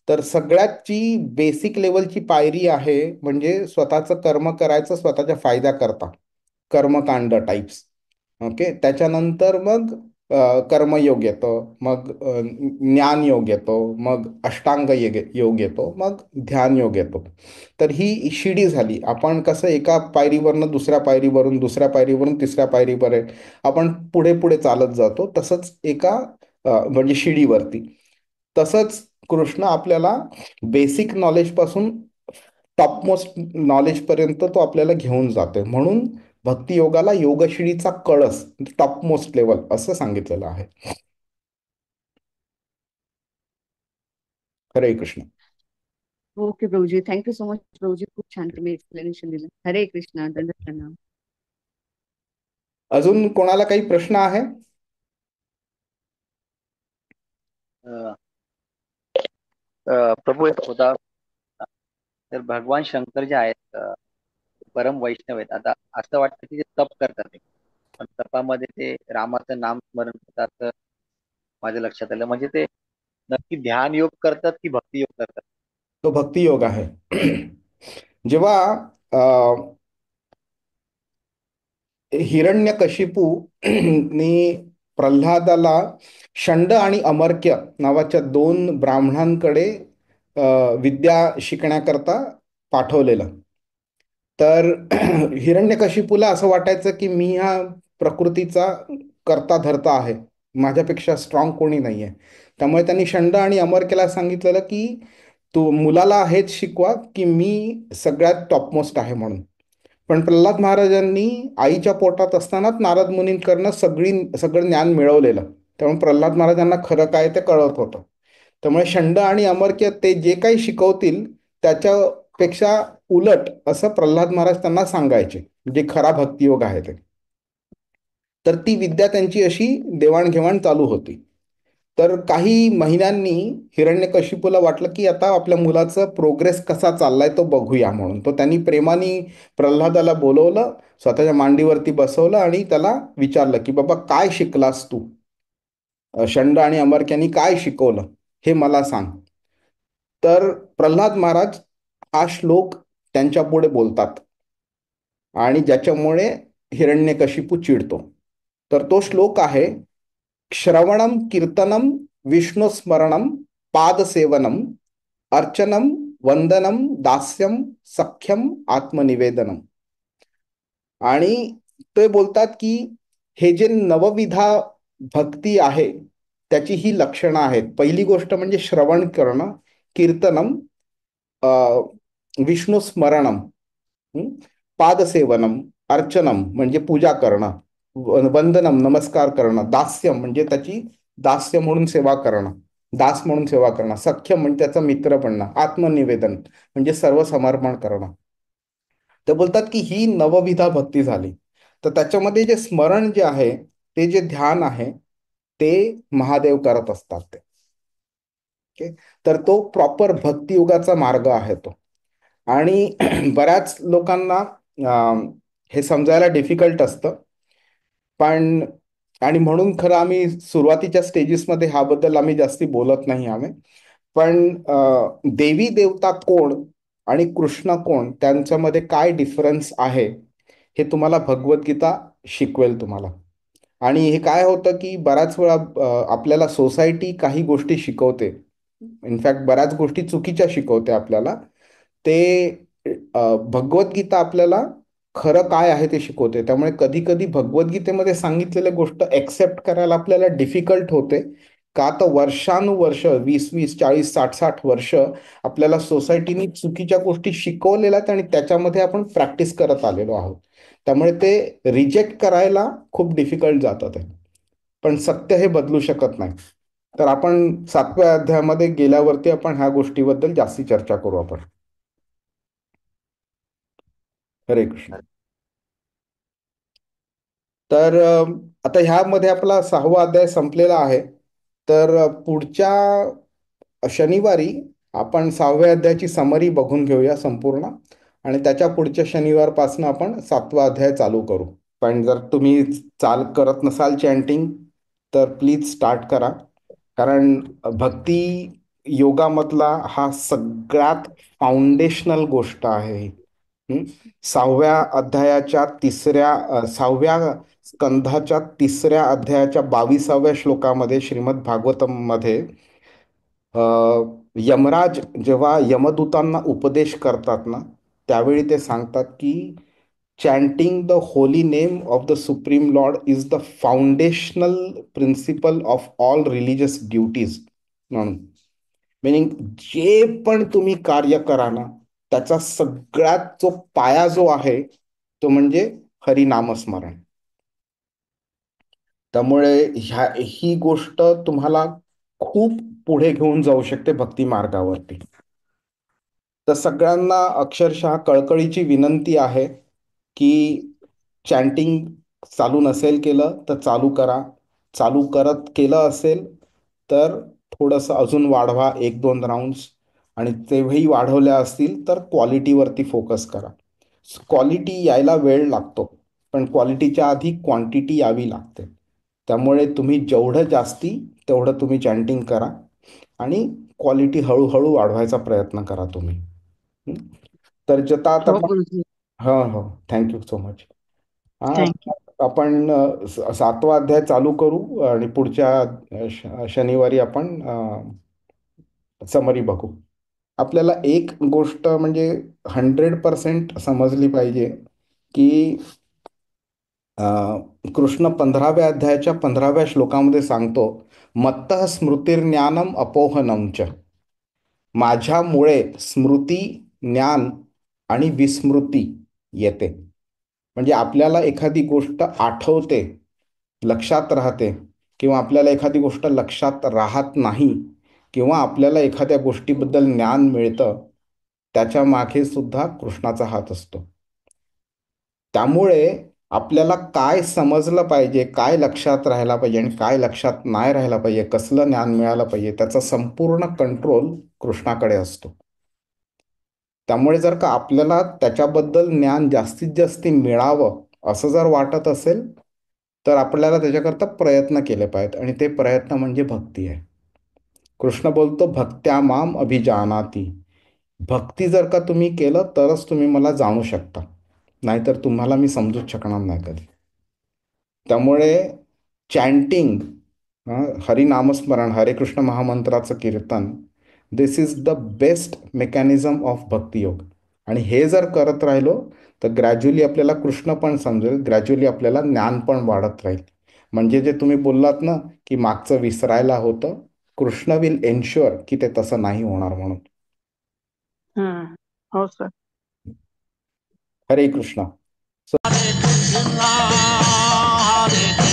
तर सगळ्यात जी बेसिक लेवलची पायरी आहे म्हणजे स्वतःचं कर्म करायचं स्वतःच्या फायद्याकरता, कर्मकांड टाइप्स. ओके. त्याच्यानंतर मग कर्मयोग येतो, मग ज्ञानयोग येतो, मग अष्टांग योग येतो, मग ध्यान योग येतो. तर ही शिडी झाली. आपण कसं एका पायरीवरनं दुसऱ्या पायरीवरून, दुसऱ्या पायरीवरून तिसऱ्या पायरीपर्यंत आपण पुढे पुढे चालत जातो, तसंच एका म्हणजे शिडीवरती. तसंच कृष्ण आपल्याला बेसिक नॉलेजपासून टॉपमोस्ट नॉलेजपर्यंत तो आपल्याला घेऊन जातोय. म्हणून भक्तियोगाला योगशिडीचा कळस, टॉपमोस्ट लेवल असं सांगितलेलं आहे. हरे Krishna. Okay Prabhuji, thank you so much Prabhuji, खूप छान तुम्ही एक्सप्लेनेशन दिलं. हरे कृष्ण, दंडवत प्रणाम. अजून कोणाला काही प्रश्न आहे? अ, प्रभू एक होता, तर भगवान शंकर जे आहेत परम वैष्णव आहेत. आता असं वाटतं की ते तप करतात ते, पण तपामध्ये ते रामाचं नाम स्मरण करतात, तर माझ्या लक्षात आलं. म्हणजे ते नक्की ध्यान योग करतात की भक्ती योग करतात? तो भक्तियोग आहे. जेव्हा हिरण्यकशिपू नी प्रल्हादाला षंड आणि अमर्क्य नावाच्या दोन ब्राह्मणांकडे विद्या शिकण्याकरता पाठवलेलं. तर हिरण्यकशिपूला असं वाटायचं की मी ह्या प्रकृतीचा करता धरता आहे, माझ्यापेक्षा स्ट्रॉंग कोणी नाही आहे. त्यामुळे त्यांनी षंड आणि अमर्क्याला सांगितलेलं की तू मुलाला हेच शिकवा की मी सगळ्यात टॉपमोस्ट आहे म्हणून. पण प्रल्हाद महाराजांनी आईच्या पोटात असतानाच नारद मुनींकडनं सगळं ज्ञान मिळवलेलं. त्यामुळे प्रल्हाद महाराजांना खरं काय ते कळत होतं. त्यामुळे षंड आणि अमर्क्य ते जे काही शिकवतील त्याच्यापेक्षा उलट असं प्रल्हाद महाराज त्यांना सांगायचे, जे खरा भक्तियोग आहे ते. तर ती विद्या त्यांची अशी देवाणघेवाण चालू होती. तर काही महिन्यांनी हिरण्यकशिपूला वाटलं की आता आपल्या मुलाचं प्रोग्रेस कसा चाललाय तो बघूया, म्हणून तो त्यांनी प्रेमाने प्रल्हादाला बोलवलं, स्वतःच्या मांडीवरती बसवलं आणि त्याला विचारलं की बाबा काय शिकलास तू, षंड आणि अमर्क्यांनी काय शिकवलं हे मला सांग. तर प्रल्हाद महाराज हा श्लोक त्यांच्या पुढे बोलतात आणि ज्याच्यामुळे हिरण्यकशिपू चिडतो. तर तो श्लोक आहे, श्रवणम कीर्तनम विष्णुस्मरणम पादसेवनम अर्चनम वंदनम दास्यम सख्यम आत्मनिवेदनम. आणि ते बोलतात की हे जे नवविधा भक्ती आहे त्याची ही लक्षणं आहेत. पहिली गोष्ट म्हणजे श्रवण करणं, कीर्तनम, विष्णू स्मरणम, पादसेवनम, अर्चनम म्हणजे पूजा करणं, वंदनम नमस्कार करणं, दास्यम म्हणजे त्याची दास्य म्हणून सेवा करणं, दास म्हणून सेवा करणं, सख्य म्हणजे त्याचा मित्र बनणं, आत्मनिवेदन म्हणजे सर्व समर्पण करणं. ते बोलतात की ही नवविधा भक्ती झाली. तर त्याच्यामध्ये जे स्मरण जे आहे, ते जे ध्यान आहे, ते महादेव करत असतात ते. ओके. तर तो प्रॉपर भक्तियुगाचा मार्ग आहे तो. आणि बऱ्याच लोकांना हे समजायला डिफिकल्ट असतं. पण आणि म्हणून खरं आम्ही सुरुवातीच्या स्टेजेसमध्ये ह्याबद्दल आम्ही जास्ती बोलत नाही आम्ही. पण देवी देवता कोण आणि कृष्ण कोण, त्यांच्यामध्ये काय डिफरन्स आहे, हे तुम्हाला भगवद्गीता शिकवेल तुम्हाला. आणि हे काय होतं की बऱ्याच वेळा आपल्याला सोसायटी काही गोष्टी शिकवते, इनफॅक्ट बऱ्याच गोष्टी चुकीच्या शिकवते आपल्याला. ते भगवद्गीता आपल्याला खरं काय आहे ते शिकवते. त्यामुळे कधी कधी भगवद्गीतेमध्ये सांगितलेली गोष्ट एक्सेप्ट करायला आपल्याला डिफिकल्ट होते. का तर वर्षानुवर्ष, 20-20, 40, 60-60 वर्ष आपल्याला सोसायटीनी चुकीच्या गोष्टी शिकवलेल्या आहेत आणि त्याच्यामध्ये आपण प्रॅक्टिस करत आलेलो आहोत. त्यामुळे ते रिजेक्ट करायला खूप डिफिकल्ट जातं ते. पण सत्य हे बदलू शकत नाही. तर आपण 7व्या अध्यायामध्ये गेल्यावरती आपण ह्या गोष्टीबद्दल जास्ती चर्चा करू आपण. हरे कृष्ण. तर आता ह्यामध्ये आपला 6वा अध्याय संपलेला आहे. तर पुढच्या शनिवारी आपण 6व्या अध्यायाची समरी बघून घेऊया संपूर्ण, आणि त्याच्या पुढच्या शनिवारपासून आपण 7वा अध्याय चालू करू. पण जर तुम्ही करत नसाल चॅन्टिंग, तर प्लीज स्टार्ट करा. कारण भक्ती योगामधला हा सगळ्यात फाउंडेशनल गोष्ट आहे ही. 6व्या अध्यायाच्या 6व्या स्कंधाच्या 3ऱ्या अध्यायाच्या 22व्या श्लोकामध्ये श्रीमद भागवतम मध्ये यमराज जेव्हा यमदूतांना उपदेश करतात ना, त्यावेळी ते सांगतात की chanting the holy name of the supreme lord is the foundational principle of all religious duties म्हणून. मिनिंग जे पण तुम्ही कार्य करा ना, त्याचा सगळ्यात जो पाया जो आहे तो म्हणजे हरिनामस्मरण. त्यामुळे ही गोष्ट तुम्हाला खूप पुढे घेऊन जाऊ शकते भक्ती मार्गावरती. तर सगळ्यांना अक्षरशः कळकळीची विनंती आहे की चॅन्टिंग चालू नसेल केलं तर चालू करा. चालू केलं असेल तर थोडंसं अजून वाढवा, 1-2 राऊंड्स. आणि तेव्हाही वाढवल्या असतील तर क्वालिटीवरती फोकस करा. क्वालिटी यायला वेळ लागतो, पण क्वालिटीच्या आधी क्वांटिटी यावी लागते. त्यामुळे तुम्ही जेवढं जास्ती तेवढं तुम्ही चॅन्टिंग करा आणि क्वालिटी हळूहळू वाढवायचा प्रयत्न करा तुम्ही. हं? तर जता आता हो गुरुजी. हो हो, थँक्यू सो मच. थँक्यू. आपण 7वा अध्याय चालू करू आणि पुढच्या शनिवारी आपण समरी बघू. आपल्याला एक गोष्ट म्हणजे 100% समजली पाहिजे की कृष्ण 15व्या अध्यायाच्या 15व्या श्लोकामध्ये सांगतो, मत्तः स्मृतिर्ज्ञानम अपोहनम च. माझ्यामुळे स्मृती, ज्ञान आणि विस्मृती येते. म्हणजे आपल्याला एखादी गोष्ट आठवते, लक्षात राहते, किंवा आपल्याला एखादी गोष्ट लक्षात राहत नाही, किंवा आपल्याला एखाद्या गोष्टीबद्दल ज्ञान मिळतं, त्याच्या मागे सुद्धा कृष्णाचा हात असतो. त्यामुळे आपल्याला काय समजलं पाहिजे, काय लक्षात राहायला पाहिजे आणि काय लक्षात नाही राहायला पाहिजे, कसलं ज्ञान मिळालं पाहिजे, त्याचा संपूर्ण कंट्रोल कृष्णाकडे असतो. त्यामुळे जर का आपल्याला त्याच्याबद्दल ज्ञान जास्तीत जास्त मिळावं असं जर वाटत असेल, तर आपल्याला त्याच्याकरता प्रयत्न केले पाहिजेत, आणि ते प्रयत्न म्हणजे भक्ती आहे. कृष्ण बोलतो, भक्त्या माम अभिजानाती. भक्ती जर का तुम्ही केलं तरच तुम्ही मला जाणू शकता, नाहीतर तुम्हाला मी समजूच शकणार नाही कधी. त्यामुळे चॅन्टिंग, हरिनामस्मरण, हरे कृष्ण महामंत्राचं कीर्तन, this is the best mechanism of bhaktiyoga. आणि हे जर करत राहिलो तर ग्रॅज्युअली आपल्याला कृष्ण पण समजेल, ग्रॅज्युअली आपल्याला ज्ञान पण वाढत राहील. म्हणजे जे तुम्ही बोललात ना की मागचं विसरायला होतं, कृष्ण विल एन्श्युअर की ते तसं नाही होणार म्हणून. हो सर. हरे कृष्ण. Hare Krishna, Hare